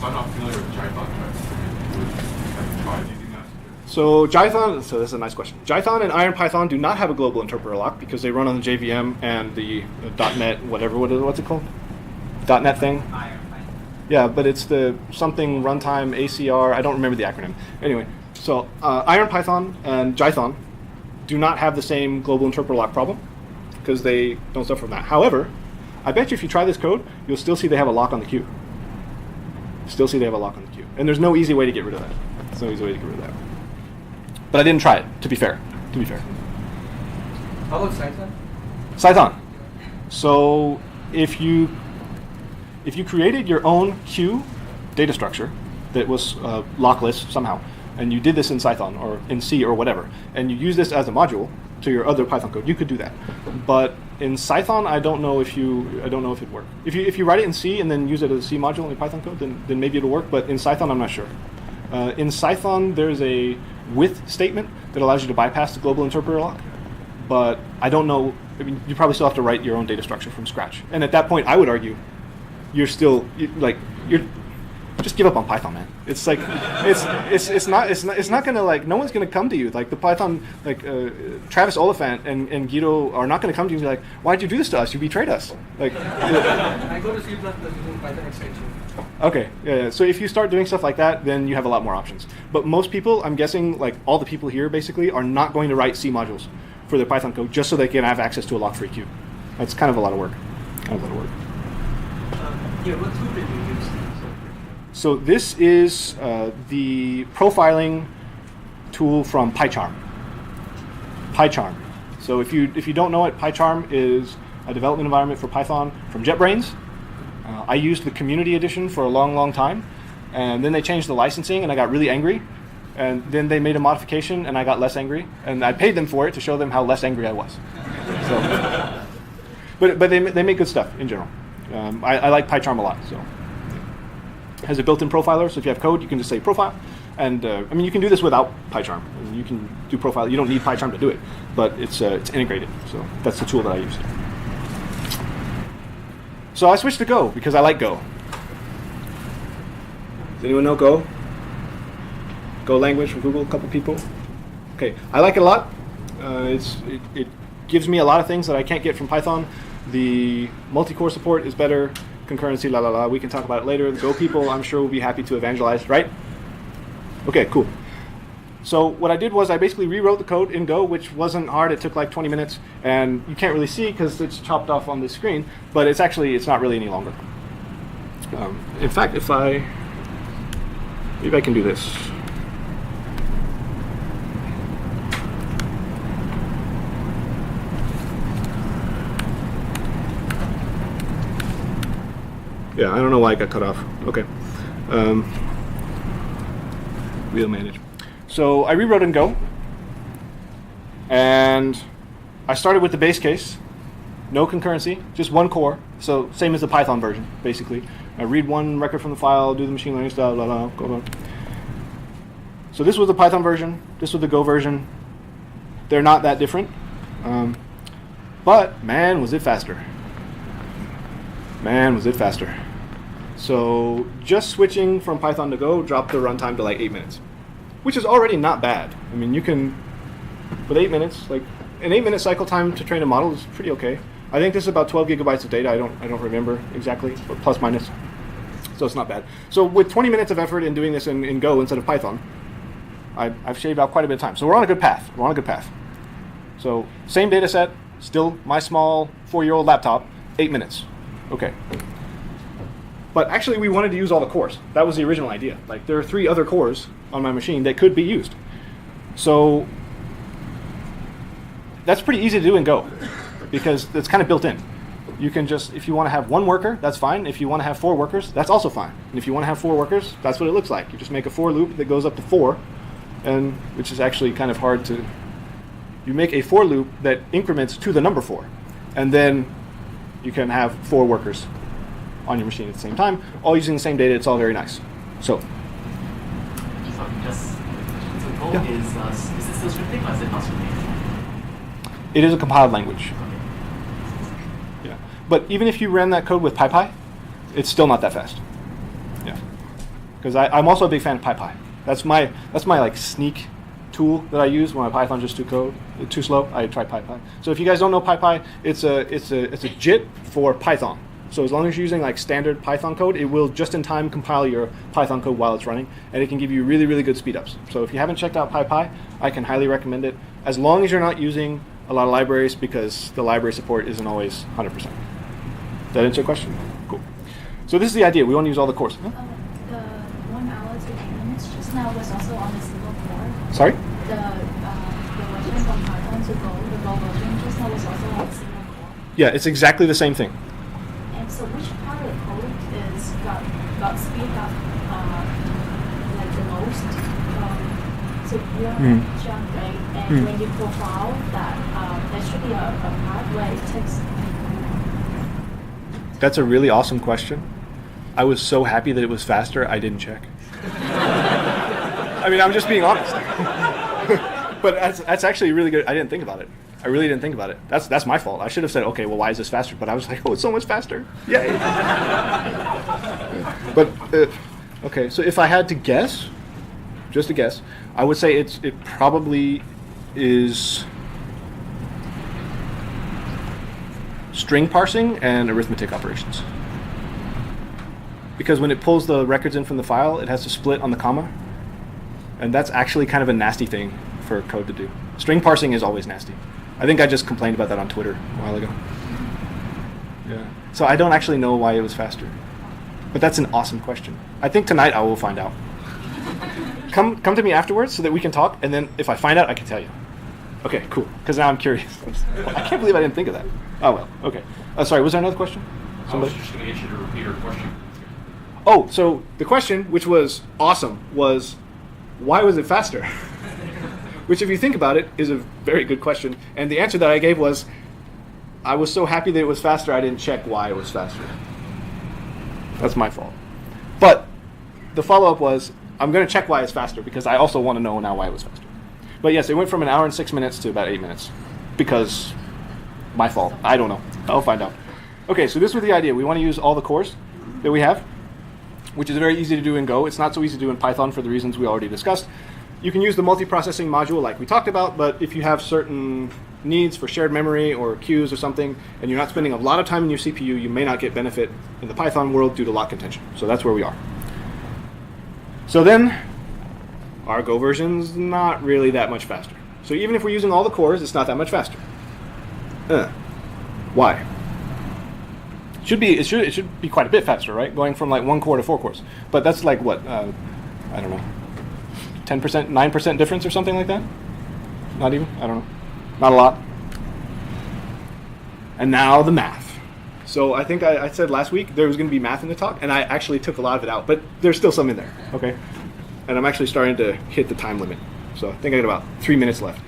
I'm not familiar with Jython. Have you tried using that? So Jython, so this is a nice question. Jython and IronPython do not have a global interpreter lock because they run on the JVM and the .NET, whatever, what's it called? .NET thing? Yeah, but it's the something runtime ACR. I don't remember the acronym. Anyway, so IronPython and Jython do not have the same global interpreter lock problem. because they don't suffer from that. However, I bet you if you try this code, you'll still see they have a lock on the queue. Still see they have a lock on the queue. And there's no easy way to get rid of that. There's no easy way to get rid of that. But I didn't try it, to be fair. To be fair. How about Python? Python. So if you created your own queue data structure that was lockless somehow, and you did this in Python or in C or whatever, and you use this as a module to your other Python code, you could do that. But in Python, I don't know if it'd work. If you write it in C and then use it as a C module in your Python code, then maybe it'll work. But in Python, I'm not sure. In Python, there's a with statement that allows you to bypass the global interpreter lock. But I don't know. I mean, you probably still have to write your own data structure from scratch. And at that point, I would argue, you're just give up on Python, man. It's like it's not gonna, like, no one's gonna come to you, like the Python, like Travis Oliphant and Guido are not gonna come to you and be like, why'd you do this to us? You betrayed us. Like I go to C++ using Python extension. Okay, yeah. So if you start doing stuff like that, then you have a lot more options. But most people, I'm guessing, like all the people here basically, are not going to write C modules for their Python code just so they can have access to a lock-free queue. That's kind of a lot of work. Yeah, what tool did you use? So this is the profiling tool from PyCharm. PyCharm. So if you don't know it, PyCharm is a development environment for Python from JetBrains. I used the community edition for a long, long time, and then they changed the licensing, and I got really angry. And then they made a modification, and I got less angry, and I paid them for it to show them how less angry I was. So, but they make good stuff in general. I like PyCharm a lot. So, it has a built-in profiler, so if you have code, you can just say profile. And I mean, you can do this without PyCharm. You can do profile. You don't need PyCharm to do it, but it's integrated. So that's the tool that I use. So I switched to Go because I like Go. Does anyone know Go? Go language from Google, a couple people. Okay, I like it a lot. It gives me a lot of things that I can't get from Python. The multi-core support is better. Concurrency, la la la. We can talk about it later. The Go people, I'm sure, will be happy to evangelize, right? Okay, cool. So what I did was I basically rewrote the code in Go, which wasn't hard. It took like 20 minutes, and you can't really see because it's chopped off on this screen. But it's not really any longer. In fact, maybe I can do this. Yeah, I don't know why it got cut off. Okay. We'll manage. So I rewrote in Go, and I started with the base case, no concurrency, just one core. So same as the Python version, basically. I read one record from the file, do the machine learning stuff, blah, blah, go on. So this was the Python version, this was the Go version. They're not that different, but man, was it faster. Man, was it faster. So just switching from Python to Go dropped the runtime to like 8 minutes, which is already not bad. I mean, you can, with 8 minutes, like an 8-minute cycle time to train a model is pretty okay. I think this is about 12 gigabytes of data. I don't remember exactly, but plus minus. So it's not bad. So with 20 minutes of effort in doing this in Go instead of Python, I've shaved out quite a bit of time. So we're on a good path. So same data set, still my small 4-year-old laptop, 8 minutes. Okay. But actually, we wanted to use all the cores. That was the original idea. Like, there are 3 other cores on my machine that could be used. So that's pretty easy to do in Go because it's kind of built in. You can just, if you want to have 1 worker, that's fine. If you want to have 4 workers, that's also fine. And if you want to have 4 workers, that's what it looks like. You just make a for loop that goes up to 4, and which is actually kind of hard to. You make a for loop that increments to the number 4, and then you can have 4 workers on your machine at the same time, all using the same data. It's all very nice. So So Go Yeah. is it still scripting or is it not scripting? it is a compiled language. Yeah, but even if you ran that code with PyPy, it's still not that fast. Yeah, because I'm also a big fan of PyPy. That's my like sneak tool that I use when my Python's just too slow. I try PyPy. So if you guys don't know PyPy, it's a JIT for Python. So as long as you're using like standard Python code, it will just in time compile your Python code while it's running, and it can give you really, really good speedups. So if you haven't checked out PyPy, I can highly recommend it. As long as you're not using a lot of libraries because the library support isn't always 100%. Does that answer your question? Cool. So this is the idea. We want to use all the cores. Huh? The 1 hour to 8 minutes just now was also on a single core. Sorry? The version from Python to Go, the Go version just now was also on a single core. Yeah, it's exactly the same thing. And so which part of the code is got speed up like the most? So you have jump rate, and when you profile that, there should be a part where it takes. That's a really awesome question. I was so happy that it was faster, I didn't check. I mean, I'm just being honest. But that's actually really good. I didn't think about it. I really didn't think about it. That's my fault. I should have said, okay, well, why is this faster? But I was like, oh, it's so much faster. Yay. But, okay, so if I had to guess, just a guess, I would say it probably is string parsing and arithmetic operations. Because when it pulls the records in from the file, it has to split on the comma. And that's actually kind of a nasty thing for code to do. String parsing is always nasty. I think I just complained about that on Twitter a while ago. Yeah. So I don't actually know why it was faster. But that's an awesome question. I think tonight I will find out. Come to me afterwards so that we can talk, and then if I find out, I can tell you. Okay, cool. Because now I'm curious. I can't believe I didn't think of that. Oh, well, okay. Sorry, was there another question? I was just going to get you to repeat your question. Oh, so the question, which was awesome, was why was it faster? Which, if you think about it, is a very good question. And the answer that I gave was, I was so happy that it was faster, I didn't check why it was faster. That's my fault. But the follow-up was, I'm going to check why it's faster, because I also want to know now why it was faster. But yes, it went from 1 hour and 6 minutes to about 8 minutes. Because my fault. I don't know. I'll find out. Okay, so this was the idea. We want to use all the cores that we have, which is very easy to do in Go. It's not so easy to do in Python for the reasons we already discussed. You can use the multiprocessing module like we talked about, but if you have certain needs for shared memory or queues or something, and you're not spending a lot of time in your CPU, you may not get benefit in the Python world due to lock contention. So that's where we are. So then, our Go version's not really that much faster. So even if we're using all the cores, it's not that much faster. Why? It should be quite a bit faster, right? Going from like 1 core to 4 cores. But that's like what? I don't know. 10%, 9% difference or something like that? Not even? I don't know. Not a lot. And now the math. So I think I said last week there was going to be math in the talk, and I actually took a lot of it out, but there's still some in there, okay? And I'm actually starting to hit the time limit. So I think I got about 3 minutes left.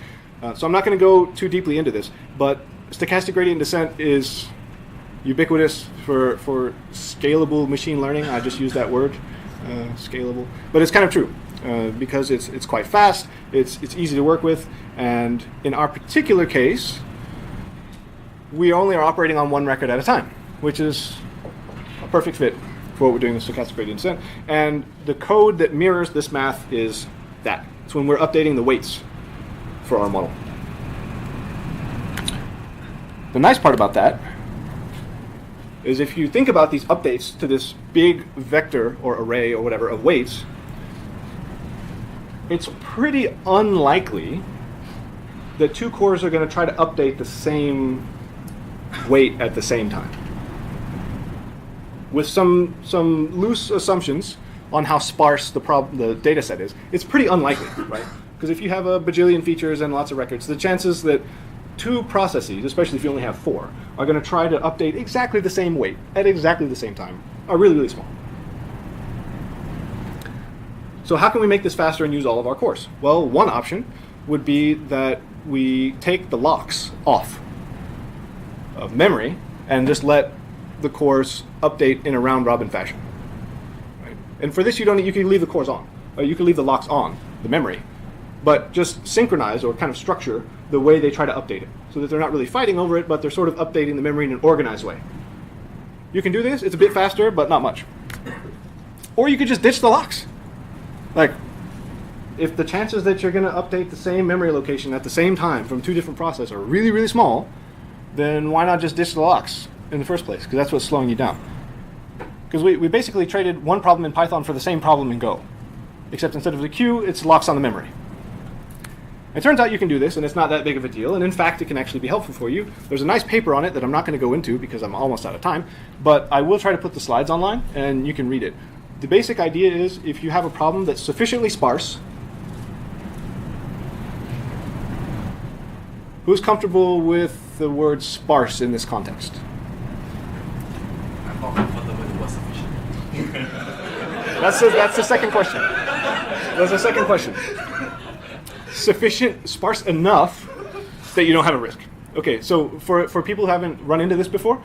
So I'm not going to go too deeply into this, but stochastic gradient descent is ubiquitous for scalable machine learning. I just use that word, scalable. But it's kind of true. Because it's quite fast, it's easy to work with, and in our particular case, we only are operating on 1 record at a time, which is a perfect fit for what we're doing with stochastic gradient descent. And the code that mirrors this math is that. It's when we're updating the weights for our model. The nice part about that is if you think about these updates to this big vector or array or whatever of weights, it's pretty unlikely that 2 cores are going to try to update the same weight at the same time. With some loose assumptions on how sparse the data set is, it's pretty unlikely, right? Because if you have a bajillion features and lots of records, the chances that 2 processes, especially if you only have 4, are going to try to update exactly the same weight at exactly the same time are really, really small. So how can we make this faster and use all of our cores? Well, one option would be that we take the locks off of memory and just let the cores update in a round-robin fashion. Right? And for this, you can leave the cores on. You can leave the locks on, the memory, but just synchronize or kind of structure the way they try to update it so that they're not really fighting over it, but they're sort of updating the memory in an organized way. You can do this. It's a bit faster, but not much. Or you could just ditch the locks. Like, if the chances that you're going to update the same memory location at the same time from 2 different processes are really, really small, then why not just ditch the locks in the first place? Because that's what's slowing you down. Because we basically traded one problem in Python for the same problem in Go. Except instead of the queue, it's locks on the memory. It turns out you can do this, and it's not that big of a deal, and in fact, it can actually be helpful for you. There's a nice paper on it that I'm not going to go into because I'm almost out of time, but I will try to put the slides online, and you can read it. The basic idea is if you have a problem that's sufficiently sparse, who's comfortable with the word sparse in this context? I'm not comfortable with the word sufficient. That's the second question. That's the second question. Sufficient, sparse enough that you don't have a risk. Okay, so for people who haven't run into this before,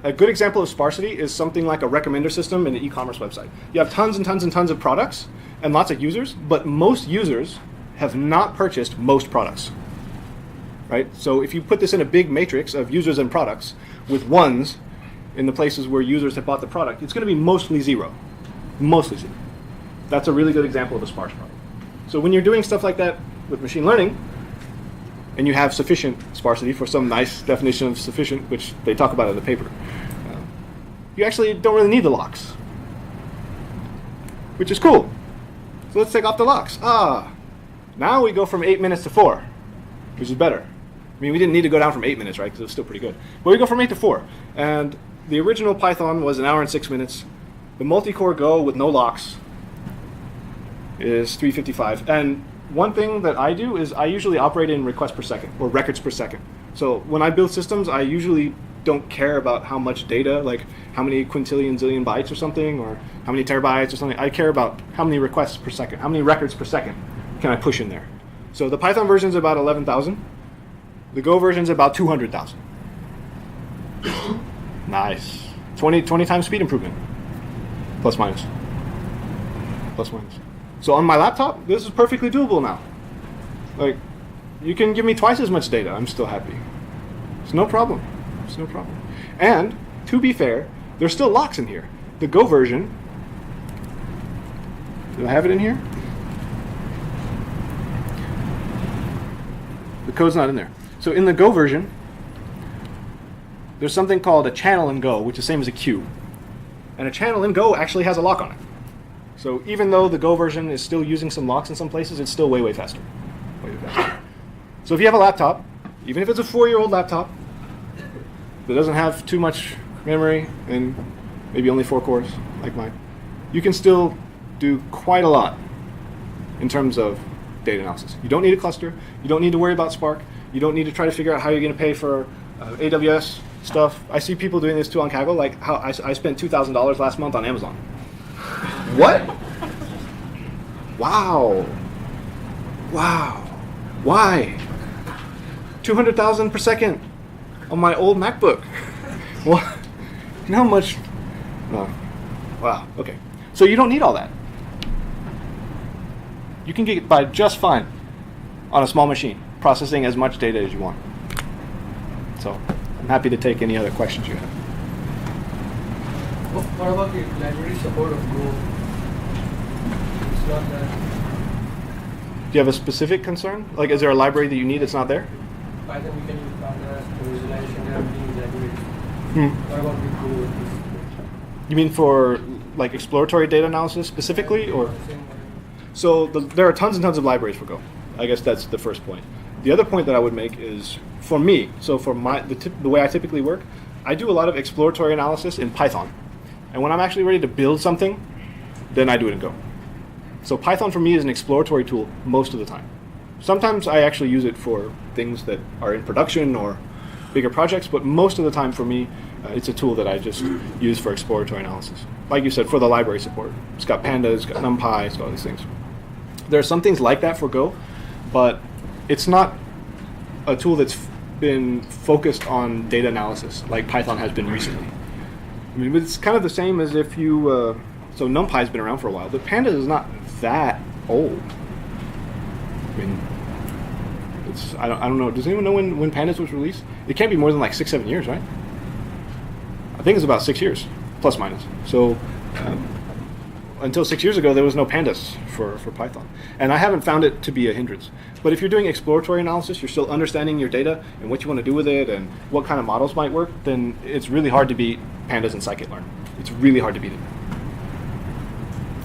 a good example of sparsity is something like a recommender system in an e-commerce website. You have tons and tons and tons of products and lots of users, but most users have not purchased most products. Right? So if you put this in a big matrix of users and products with ones in the places where users have bought the product, it's going to be mostly zero. Mostly zero. That's a really good example of a sparse problem. So when you're doing stuff like that with machine learning, and you have sufficient sparsity for some nice definition of sufficient, which they talk about in the paper, you actually don't really need the locks, which is cool. So let's take off the locks. Now we go from 8 minutes to 4, which is better. I mean, we didn't need to go down from 8 minutes, right, because it was still pretty good. But we go from 8 to 4, and the original Python was 1 hour and 6 minutes. The multi-core Go with no locks is 355. And one thing that I do is I usually operate in requests per second, or records per second. So when I build systems, I usually don't care about how much data, like how many quintillion zillion bytes or something, or how many terabytes or something. I care about how many requests per second, how many records per second can I push in there. So the Python version is about 11,000. The Go version is about 200,000. Nice. 20 times speed improvement. Plus minus. Plus minus. So on my laptop, this is perfectly doable now. Like, you can give me twice as much data. I'm still happy. It's no problem. It's no problem. And, to be fair, there's still locks in here. The Go version, do I have it in here? The code's not in there. So in the Go version, there's something called a channel in Go, which is the same as a queue. And a channel in Go actually has a lock on it. So even though the Go version is still using some locks in some places, it's still way, way faster. Way, way faster. So if you have a laptop, even if it's a 4-year-old laptop that doesn't have too much memory and maybe only 4 cores like mine, you can still do quite a lot in terms of data analysis. You don't need a cluster. You don't need to worry about Spark. You don't need to try to figure out how you're going to pay for AWS stuff. I see people doing this too on Kaggle, like how I spent $2,000 last month on Amazon. What? Wow. Wow. Why? 200,000 per second on my old MacBook. What? You know how much? Oh. Wow. Okay. So you don't need all that. You can get by just fine on a small machine, processing as much data as you want. So I'm happy to take any other questions you have. What about the library support of Go? It's not that. Do you have a specific concern? Like, is there a library that you need that's not there? Python we can use pandas, for visualization, everything is libraries. What about the Go? You mean for like exploratory data analysis specifically, or? So there are tons and tons of libraries for Go. I guess that's the first point. The other point that I would make is for me. So for the way I typically work, I do a lot of exploratory analysis in Python, and when I'm actually ready to build something, then I do it in Go. So Python for me is an exploratory tool most of the time. Sometimes I actually use it for things that are in production or bigger projects, but most of the time for me, it's a tool that I just use for exploratory analysis. Like you said, for the library support. It's got pandas, it's got NumPy, it's got all these things. There are some things like that for Go, but it's not a tool that's been focused on data analysis like Python has been recently. I mean, it's kind of the same as if you, so NumPy's been around for a while, but Pandas is not that old. I mean, I don't know. Does anyone know when Pandas was released? It can't be more than like 6-7 years, right? I think it's about 6 years, plus minus. So until 6 years ago, there was no Pandas for Python. And I haven't found it to be a hindrance. But if you're doing exploratory analysis, you're still understanding your data and what you want to do with it and what kind of models might work, then it's really hard to beat Pandas and scikit-learn. It's really hard to beat it.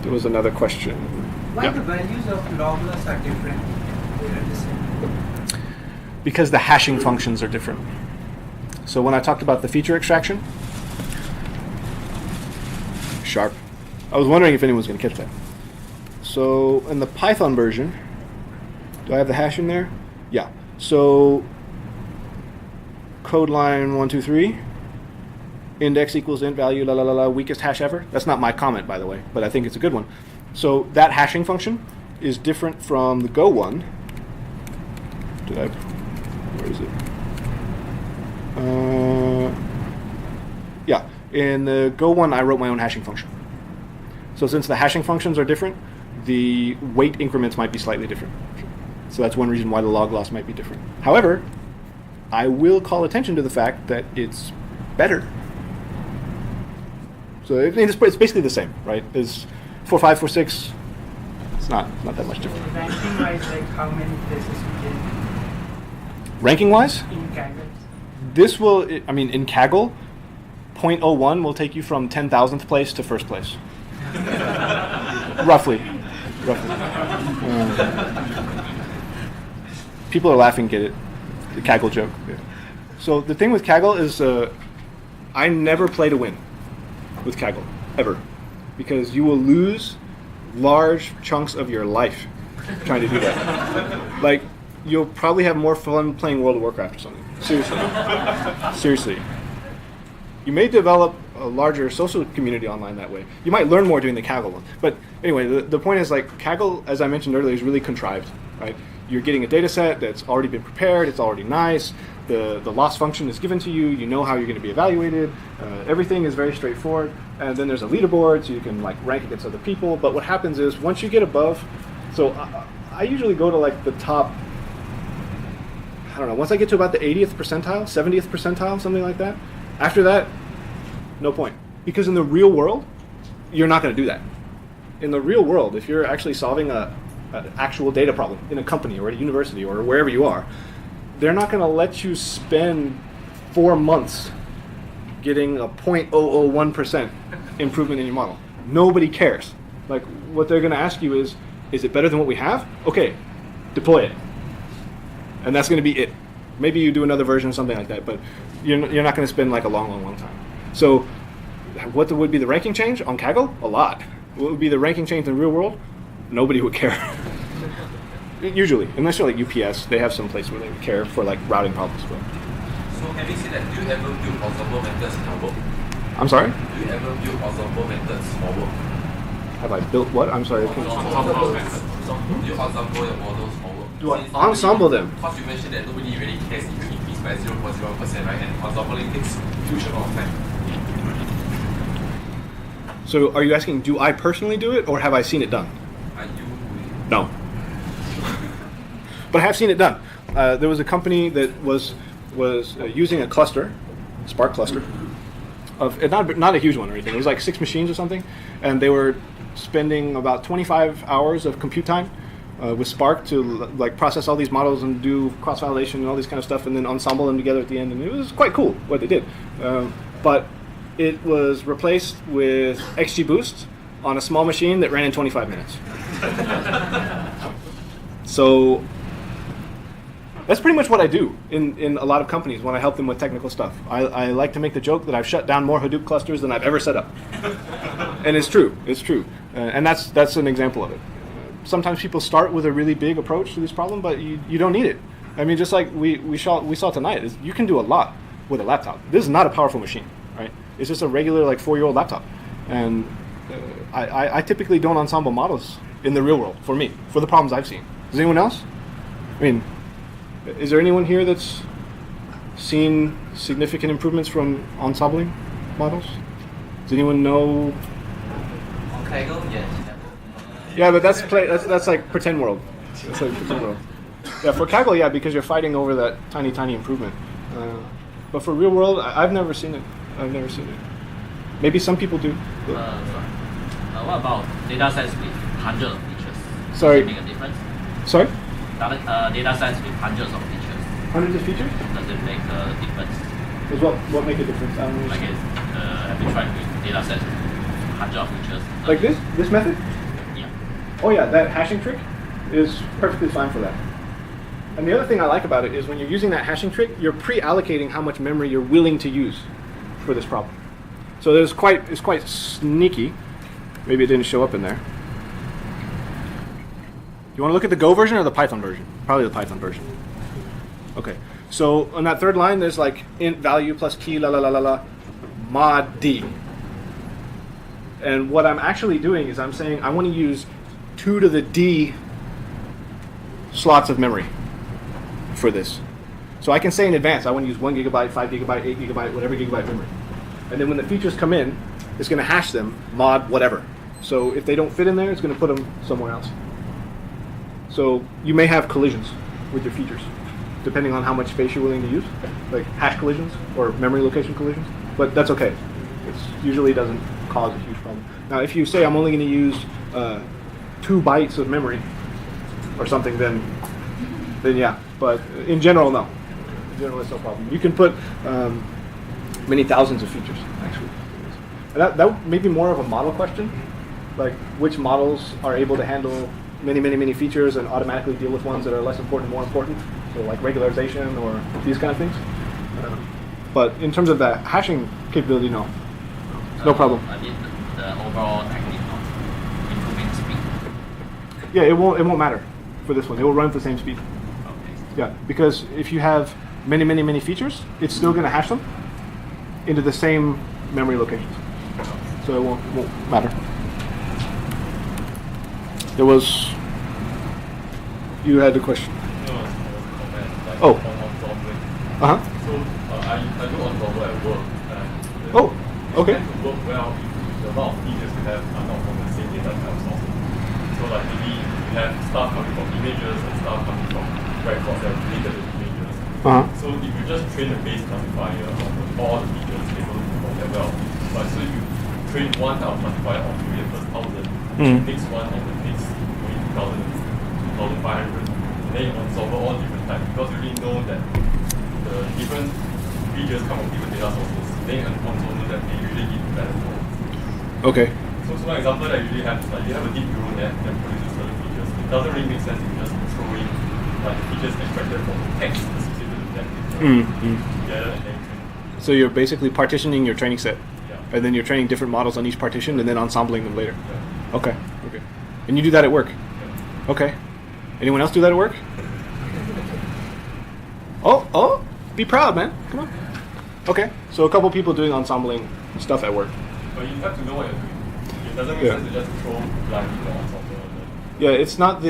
There was another question. Why the values of logless are different? They are the same. because the hashing functions are different. So when I talked about the feature extraction, sharp. I was wondering if anyone was going to catch that. So in the Python version, do I have the hash in there? Yeah. So code line 1, 2, 3, index equals int value, la la la la, weakest hash ever. That's not my comment, by the way, but I think it's a good one. So that hashing function is different from the Go one. Where is it? Yeah, in the Go one, I wrote my own hashing function. So since the hashing functions are different, the weight increments might be slightly different. So that's one reason why the log loss might be different. However, I will call attention to the fact that it's better. So it's basically the same, right? It's 4, 5, 4, 6. It's not that much different. Ranking wise, like how many places we get Ranking wise, in Kaggle? this will, I mean, in Kaggle, 0.01 will take you from 10,000th place to first place. Roughly. People are laughing, get it? The Kaggle joke. Yeah. So the thing with Kaggle is I never play to win with Kaggle, ever. Because you will lose large chunks of your life trying to do that. Like, you'll probably have more fun playing World of Warcraft or something. Seriously. You may develop a larger social community online that way. You might learn more doing the Kaggle one. But anyway, the point is, like, Kaggle, as I mentioned earlier, is really contrived, right? You're getting a data set that's already been prepared, it's already nice, the loss function is given to you, you know how you're going to be evaluated, everything is very straightforward, and then there's a leaderboard so you can like rank against other people. But what happens is once you get above, so I usually go to like the top, I don't know, once I get to about the 80th percentile, 70th percentile, something like that, after that, no point. Because in the real world, you're not going to do that. In the real world, if you're actually solving an actual data problem in a company or at a university or wherever you are, they're not going to let you spend 4 months getting a 0.001% improvement in your model. Nobody cares. Like, what they're going to ask you is it better than what we have? Okay, deploy it. And that's going to be it. Maybe you do another version or something like that, but you're not going to spend like a long time. So what would be the ranking change on Kaggle? A lot. What would be the ranking change in the real world? Nobody would care. Usually, unless you're like UPS, they have some place where they would care for like routing problems. But. So having said that, do you ever build ensemble methods in your work? I'm sorry? Do you ever build ensemble methods for work? Have I built what? I'm sorry. Ensemble methods. Do you ensemble your models for work? Do I ensemble them? Because you mentioned that nobody really cares if you increase by 0.01%, right? And ensembling takes huge amount of time. So are you asking, do I personally do it, or have I seen it done? Are you doing it? No. But I have seen it done. There was a company that was using a cluster, Spark cluster, of not a huge one or anything. It was like 6 machines or something, and they were spending about 25 hours of compute time with Spark to like process all these models and do cross-validation and all these kind of stuff, and then ensemble them together at the end. And it was quite cool what they did. But it was replaced with XGBoost on a small machine that ran in 25 minutes. So that's pretty much what I do in a lot of companies when I help them with technical stuff. I like to make the joke that I've shut down more Hadoop clusters than I've ever set up. And it's true. And that's an example of it. Sometimes people start with a really big approach to this problem, but you don't need it. I mean, just like we saw tonight, you can do a lot with a laptop. This is not a powerful machine, right? It's just a regular like 4-year-old laptop. And I typically don't ensemble models in the real world, for me, for the problems I've seen. Does anyone else? I mean, is there anyone here that's seen significant improvements from ensembling models? Does anyone know? On Kaggle, yes. Yeah, but that's like pretend world. That's like pretend world. Yeah, for Kaggle, yeah, because you're fighting over that tiny improvement. But for real world, I've never seen it. Maybe some people do. What about data sets with hundreds of features? Sorry. Does it make a difference? Sorry? Data sets with hundreds of features. Hundreds of features? Does it make a difference? What make a difference? I don't know. Like, have you tried with data sets with hundreds of features? Like this method? Yeah. Oh yeah, that hashing trick is perfectly fine for that. And the other thing I like about it is when you're using that hashing trick, you're pre-allocating how much memory you're willing to use for this problem. So it's quite sneaky. Maybe it didn't show up in there. You want to look at the Go version or the Python version? Probably the Python version. Okay. So on that third line, there's like int value plus key la la la la la mod d. And what I'm actually doing is I'm saying I want to use 2 to the d slots of memory for this. So I can say in advance I want to use 1 gigabyte, 5 gigabyte, 8 gigabyte, whatever gigabyte memory. And then when the features come in, it's going to hash them mod whatever. So if they don't fit in there, it's going to put them somewhere else. So you may have collisions with your features, depending on how much space you're willing to use, like hash collisions or memory location collisions. But that's okay. It usually doesn't cause a huge problem. Now, if you say I'm only going to use 2 bytes of memory or something, then yeah. But in general, no. In general, it's no problem. You can put many thousands of features, actually. And that may be more of a model question, like which models are able to handle many features and automatically deal with ones that are less important, more important. So like regularization or these kind of things. But in terms of the hashing capability, no. No problem. I mean, the overall technique of improving speed. Yeah, it won't matter for this one. It will run at the same speed. Okay. Yeah, because if you have many features, it's still going to hash them into the same memory locations. So it won't matter. There was... You had a question. No, comment. Like, Oh. on software. Uh-huh. So I do Ensemble at work. And Oh, okay. It tends to work well if the amount of features you have are not from the same data type source. So like maybe you have stuff coming from images and stuff coming from records that are related to images. Uh-huh. So if you just train the base classifier on all the features, it will perform that well. But so you train one type of classifier on the first 1,000, next one on the next 2,000, 2,500, and then you ensemble all different types because you really know that the different features come from different data sources. Then you ensemble that they usually give you better performance. Okay. So one example that I usually have is like you have a deep neural net that produces certain features. It doesn't really make sense if you just throw in like the features extracted from the text associated with that together and then train. So you're basically partitioning your training set, Yeah. and then you're training different models on each partition, and then ensembling them later. Yeah. Okay. And you do that at work? Yeah. Okay. Anyone else do that at work? Oh, be proud, man. Come on. Okay. So a couple people doing ensembling stuff at work. But you have to know what you're doing. It doesn't make Yeah. sense to just throw blindly the ensemble. Yeah, it's not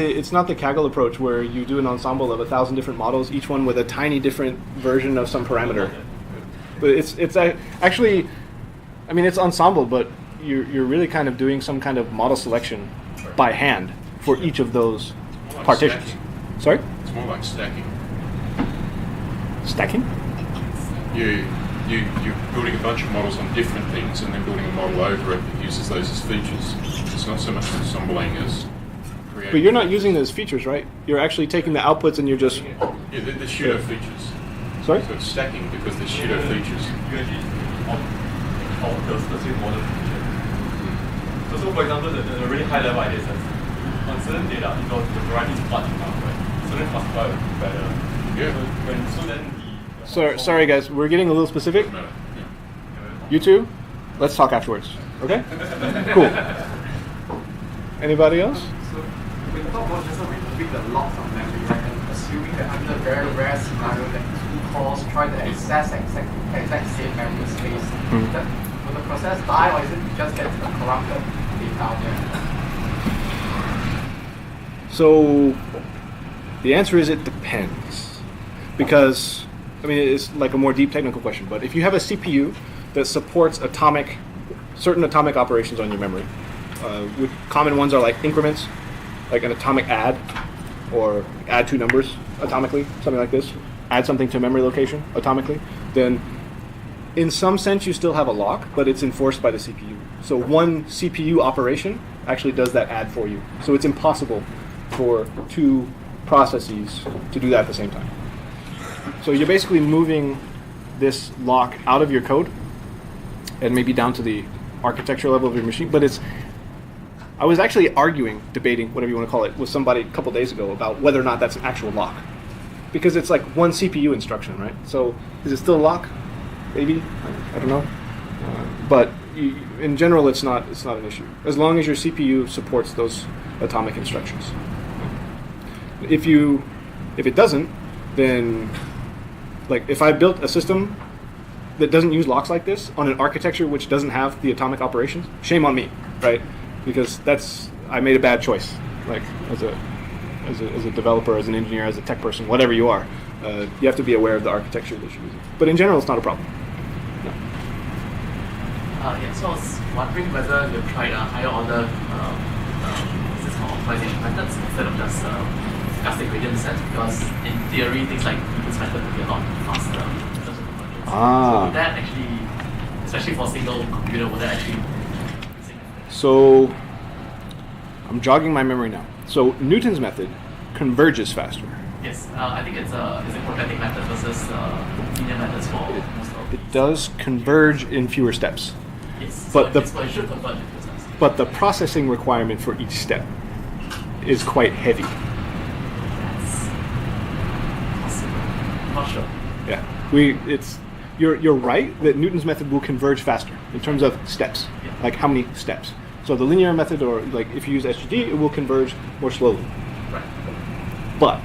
the Kaggle approach where you do an ensemble of 1,000 different models, each one with a tiny different version of some parameter. But it's actually, I mean, it's ensemble, but you're really kind of doing some kind of model selection by hand for each of those More like partitions. stacking. Sorry? It's more like stacking. Stacking? You're building a bunch of models on different things and then building a model over it that uses those as features. It's not so much ensembling as creating. But you're not using those features, right? You're actually taking the outputs and you're just... Yeah, the pseudo features. Sorry? So it's stacking because they're pseudo features. You actually on the specific model feature. So for example, the really high level idea is that on certain data, because the variety is large enough, right? Certain classifier will be better. Yeah. So then Sorry guys, we're getting a little specific. No. You two, let's talk afterwards. Okay? Cool. Anybody else? So we talk about just removing the lots of memory, right? And assuming that under very rare scenario that two cores try to access exact same memory space, that, will the process die or is it just get the corrupted data out there? So the answer is it depends. Because, I mean, it's like a more deep technical question, but if you have a CPU that supports certain atomic operations on your memory, common ones are like increments, like an atomic add, or add 2 numbers atomically, something like this, add something to a memory location atomically, then in some sense you still have a lock, but it's enforced by the CPU. So one CPU operation actually does that add for you. So it's impossible for 2 processes to do that at the same time. So you're basically moving this lock out of your code and maybe down to the architecture level of your machine. But I was actually debating, whatever you want to call it, with somebody a couple days ago about whether or not that's an actual lock. because it's like one CPU instruction, right? So is it still lock? Maybe, I don't know. But in general, it's not an issue as long as your CPU supports those atomic instructions. If it doesn't, then like if I built a system that doesn't use locks like this on an architecture which doesn't have the atomic operations, shame on me, right? Because I made a bad choice. Like as a developer, as an engineer, as a tech person, whatever you are, you have to be aware of the architecture that you're using. But in general, it's not a problem. No. Yeah, so I was wondering whether you've tried higher order what's this called, optimization methods instead of just stochastic gradient descent, because in theory things like this method would be a lot faster in terms of convergence. So would that actually, especially for a single computer, would that actually be significant? So I'm jogging my memory now. So Newton's method converges faster. Yes, I think it's a quadratic method versus linear methods for most of It does converge in fewer steps. Yes, but so it should converge in fewer steps. But the processing requirement for each step is quite heavy. That's possible. Not sure. Yeah, you're right that Newton's method will converge faster in terms of steps, like how many steps. So the linear method, or like if you use SGD, it will converge more slowly. Right. But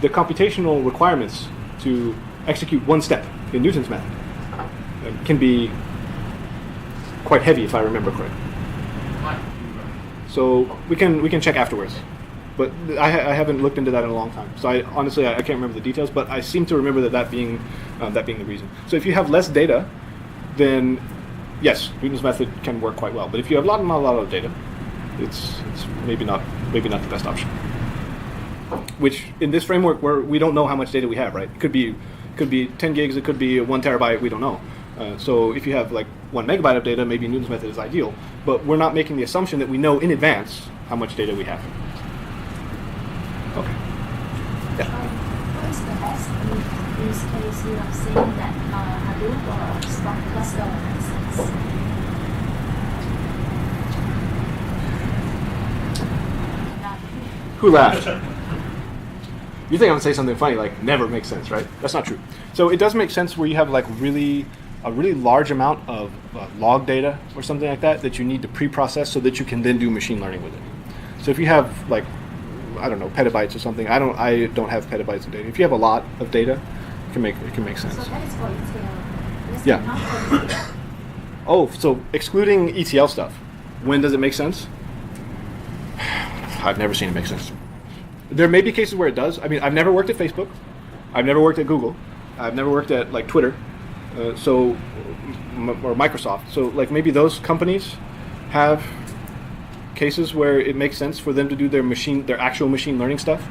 the computational requirements to execute one step in Newton's method can be quite heavy, if I remember correctly. Right. So we can check afterwards. But I haven't looked into that in a long time. So I can't remember the details, but I seem to remember that being the reason. So if you have less data, then yes, Newton's method can work quite well. But if you have not a lot of data, it's maybe not the best option. Which in this framework where we don't know how much data we have, right? It could be 10 gigs, it could be 1 terabyte, we don't know. So if you have like 1 megabyte of data, maybe Newton's method is ideal. But we're not making the assumption that we know in advance how much data we have. Okay. Yeah. What is the best in this case? You are saying that Hadoop or Spark cluster makes sense. Who laughed? You think I'm gonna say something funny like never makes sense, right? That's not true. So it does make sense where you have like a really large amount of log data or something like that you need to pre-process so that you can then do machine learning with it. So if you have like, I don't know, petabytes or something. I don't have petabytes of data. If you have a lot of data, it can make sense. So that is for ETL. Let's Yeah. not for Oh, so excluding ETL stuff, when does it make sense? I've never seen it make sense. There may be cases where it does. I mean, I've never worked at Facebook. I've never worked at Google. I've never worked at like Twitter, or Microsoft. So like maybe those companies have cases where it makes sense for them to do their actual machine learning stuff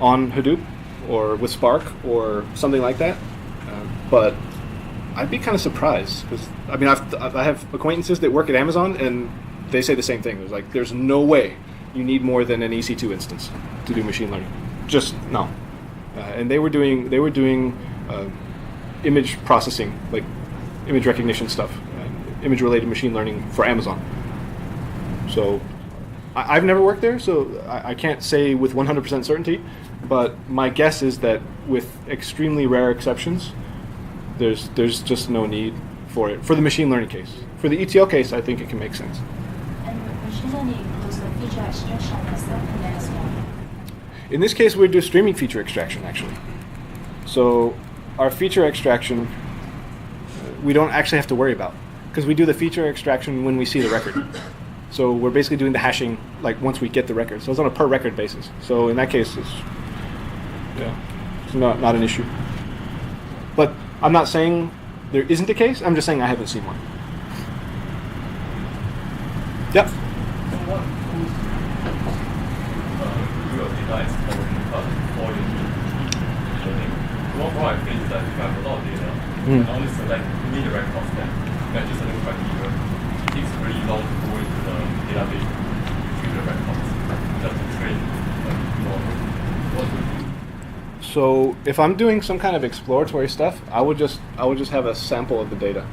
on Hadoop or with Spark or something like that. But I'd be kind of surprised because I mean I have acquaintances that work at Amazon and they say the same thing. It's like there's no way you need more than an EC2 instance to do machine learning. Just no. And they were doing image processing, like image recognition stuff, image related machine learning for Amazon. So I've never worked there, so I can't say with 100% certainty, but my guess is that with extremely rare exceptions, there's just no need for it. For the machine learning case. For the ETL case, I think it can make sense. And machine learning includes the feature extraction as well. In this case, we do streaming feature extraction, actually. So our feature extraction, we don't actually have to worry about, because we do the feature extraction when we see the record. So we're basically doing the hashing like once we get the record. So it's on a per record basis. So in that case, it's not an issue. But I'm not saying there isn't a case. I'm just saying I haven't seen one. Yep. What tools do your data exploration before you do learning? One problem I face is that if I have a lot of data, I only select immediate records that matches certain criteria. It takes really long to go into the database to retrieve the records just to train model. What would you do? So if I'm doing some kind of exploratory stuff, I would just have a sample of the data.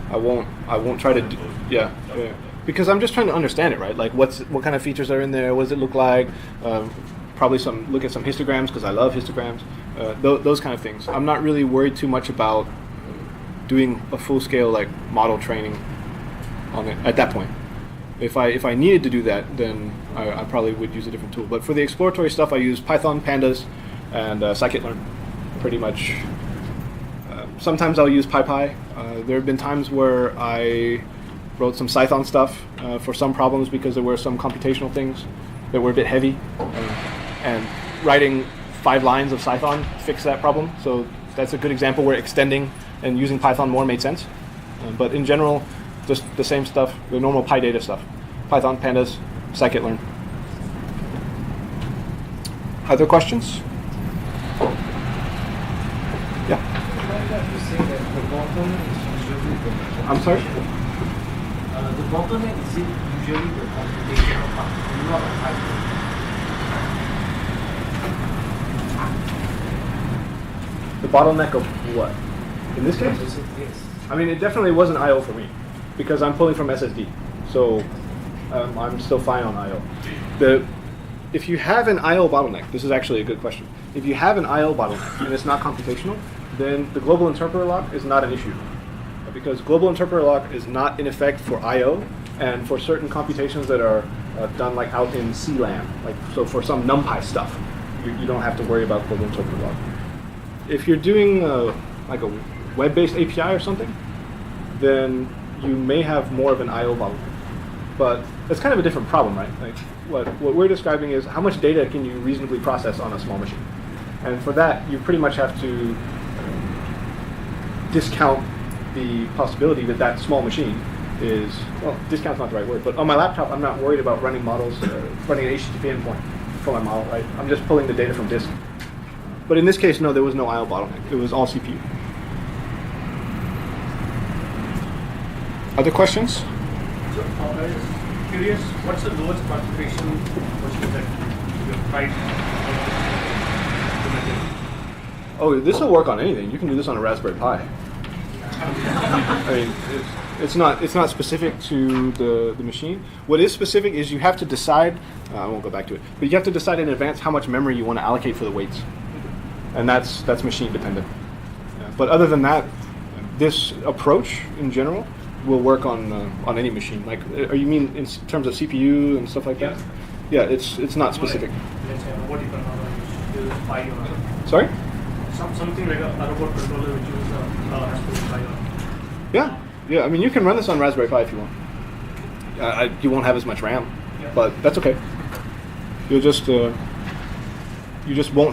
I won't try to yeah. Because I'm just trying to understand it, right? Like what kind of features are in there? What does it look like? probably look at some histograms because I love histograms. Those kind of things. I'm not really worried too much about doing a full-scale like model training on it at that point. If I needed to do that, then I probably would use a different tool. But for the exploratory stuff, I use Python, Pandas, and scikit-learn pretty much. Sometimes I'll use PyPy. There have been times where I wrote some Python stuff for some problems because there were some computational things that were a bit heavy, and writing 5 lines of Python fixed that problem. So that's a good example where extending and using Python more made sense. But in general, just the same stuff, the normal PyData stuff. Python, Pandas, scikit-learn. Other questions? Yeah. You say that the bottleneck is usually I'm sorry? the bottleneck is usually the computational part, not the Python. The bottleneck of what? In this case? Yes. I mean, it definitely wasn't I/O for me because I'm pulling from SSD, so I'm still fine on I/O. If you have an I/O bottleneck, this is actually a good question. If you have an I/O bottleneck and it's not computational, then the global interpreter lock is not an issue because global interpreter lock is not in effect for I/O and for certain computations that are done like out in CLAN, like so for some NumPy stuff, you don't have to worry about global interpreter lock. If you're doing like a web-based API or something, then you may have more of an I/O bottleneck. But that's kind of a different problem, right? Like what we're describing is how much data can you reasonably process on a small machine. And for that, you pretty much have to discount the possibility that that small machine is, well, discount's not the right word, but on my laptop, I'm not worried about running models, running an HTTP endpoint for my model, right? I'm just pulling the data from disk. But in this case, no, there was no I/O bottleneck. It was all CPU. Other questions? So, I'm curious, what's the lowest configuration machine that you've tried? Oh, this will work on anything. You can do this on a Raspberry Pi. I mean, it's not specific to the machine. What is specific is you have to decide. I won't go back to it, but you have to decide in advance how much memory you want to allocate for the weights, and that's machine dependent. But other than that, this approach in general will work on any machine. Like, you mean in terms of CPU and stuff like that? Yeah, it's not specific. Let's say what you can use Pi or Sorry? something like a robot controller which uses Raspberry Pi or. Yeah. I mean, you can run this on Raspberry Pi if you want. You won't have as much RAM, but that's okay. You just won't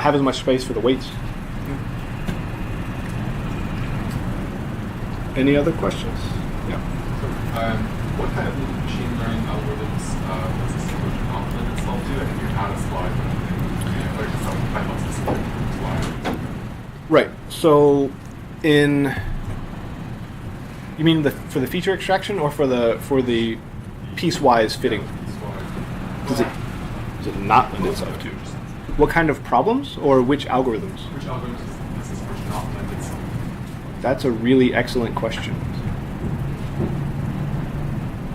have as much space for the weights. Any other questions? Yeah. What kind of machine learning algorithms does this approach complement itself to? I think you had a slide, like some Python slide. Right. So, you mean for the feature extraction or for the piecewise fitting? Does it not lend itself to? What kind of problems or which algorithms? Which algorithms does this approach not lend itself to? That's a really excellent question.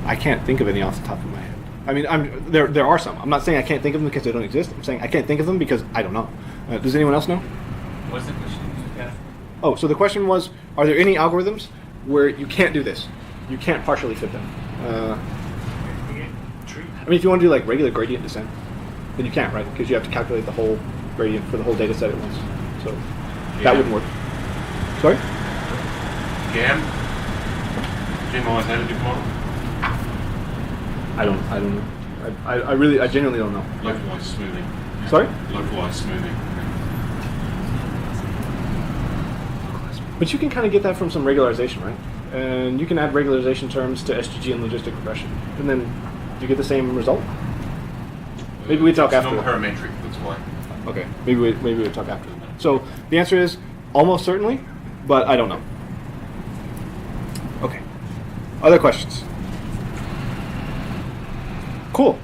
I can't think of any off the top of my head. I mean, there are some. I'm not saying I can't think of them because they don't exist. I'm saying I can't think of them because I don't know. Does anyone else know? What's the question? Oh, so the question was, are there any algorithms where you can't do this? You can't partially fit them. I mean, if you want to do like regular gradient descent, then you can't, right? Because you have to calculate the whole gradient for the whole data set at once. So that wouldn't work. Sorry? GAM? Generalized additive model? I don't know. I genuinely don't know. Localized smoothing. Sorry? Localized smoothing. But you can kind of get that from some regularization, right? And you can add regularization terms to SGG and logistic regression, and then you get the same result. Maybe we talk after. It's non-parametric, that's why. Okay, maybe we talk after. So the answer is almost certainly, but I don't know. Okay. Other questions? Cool.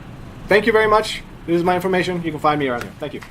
Thank you very much. This is my information. You can find me around here. Thank you.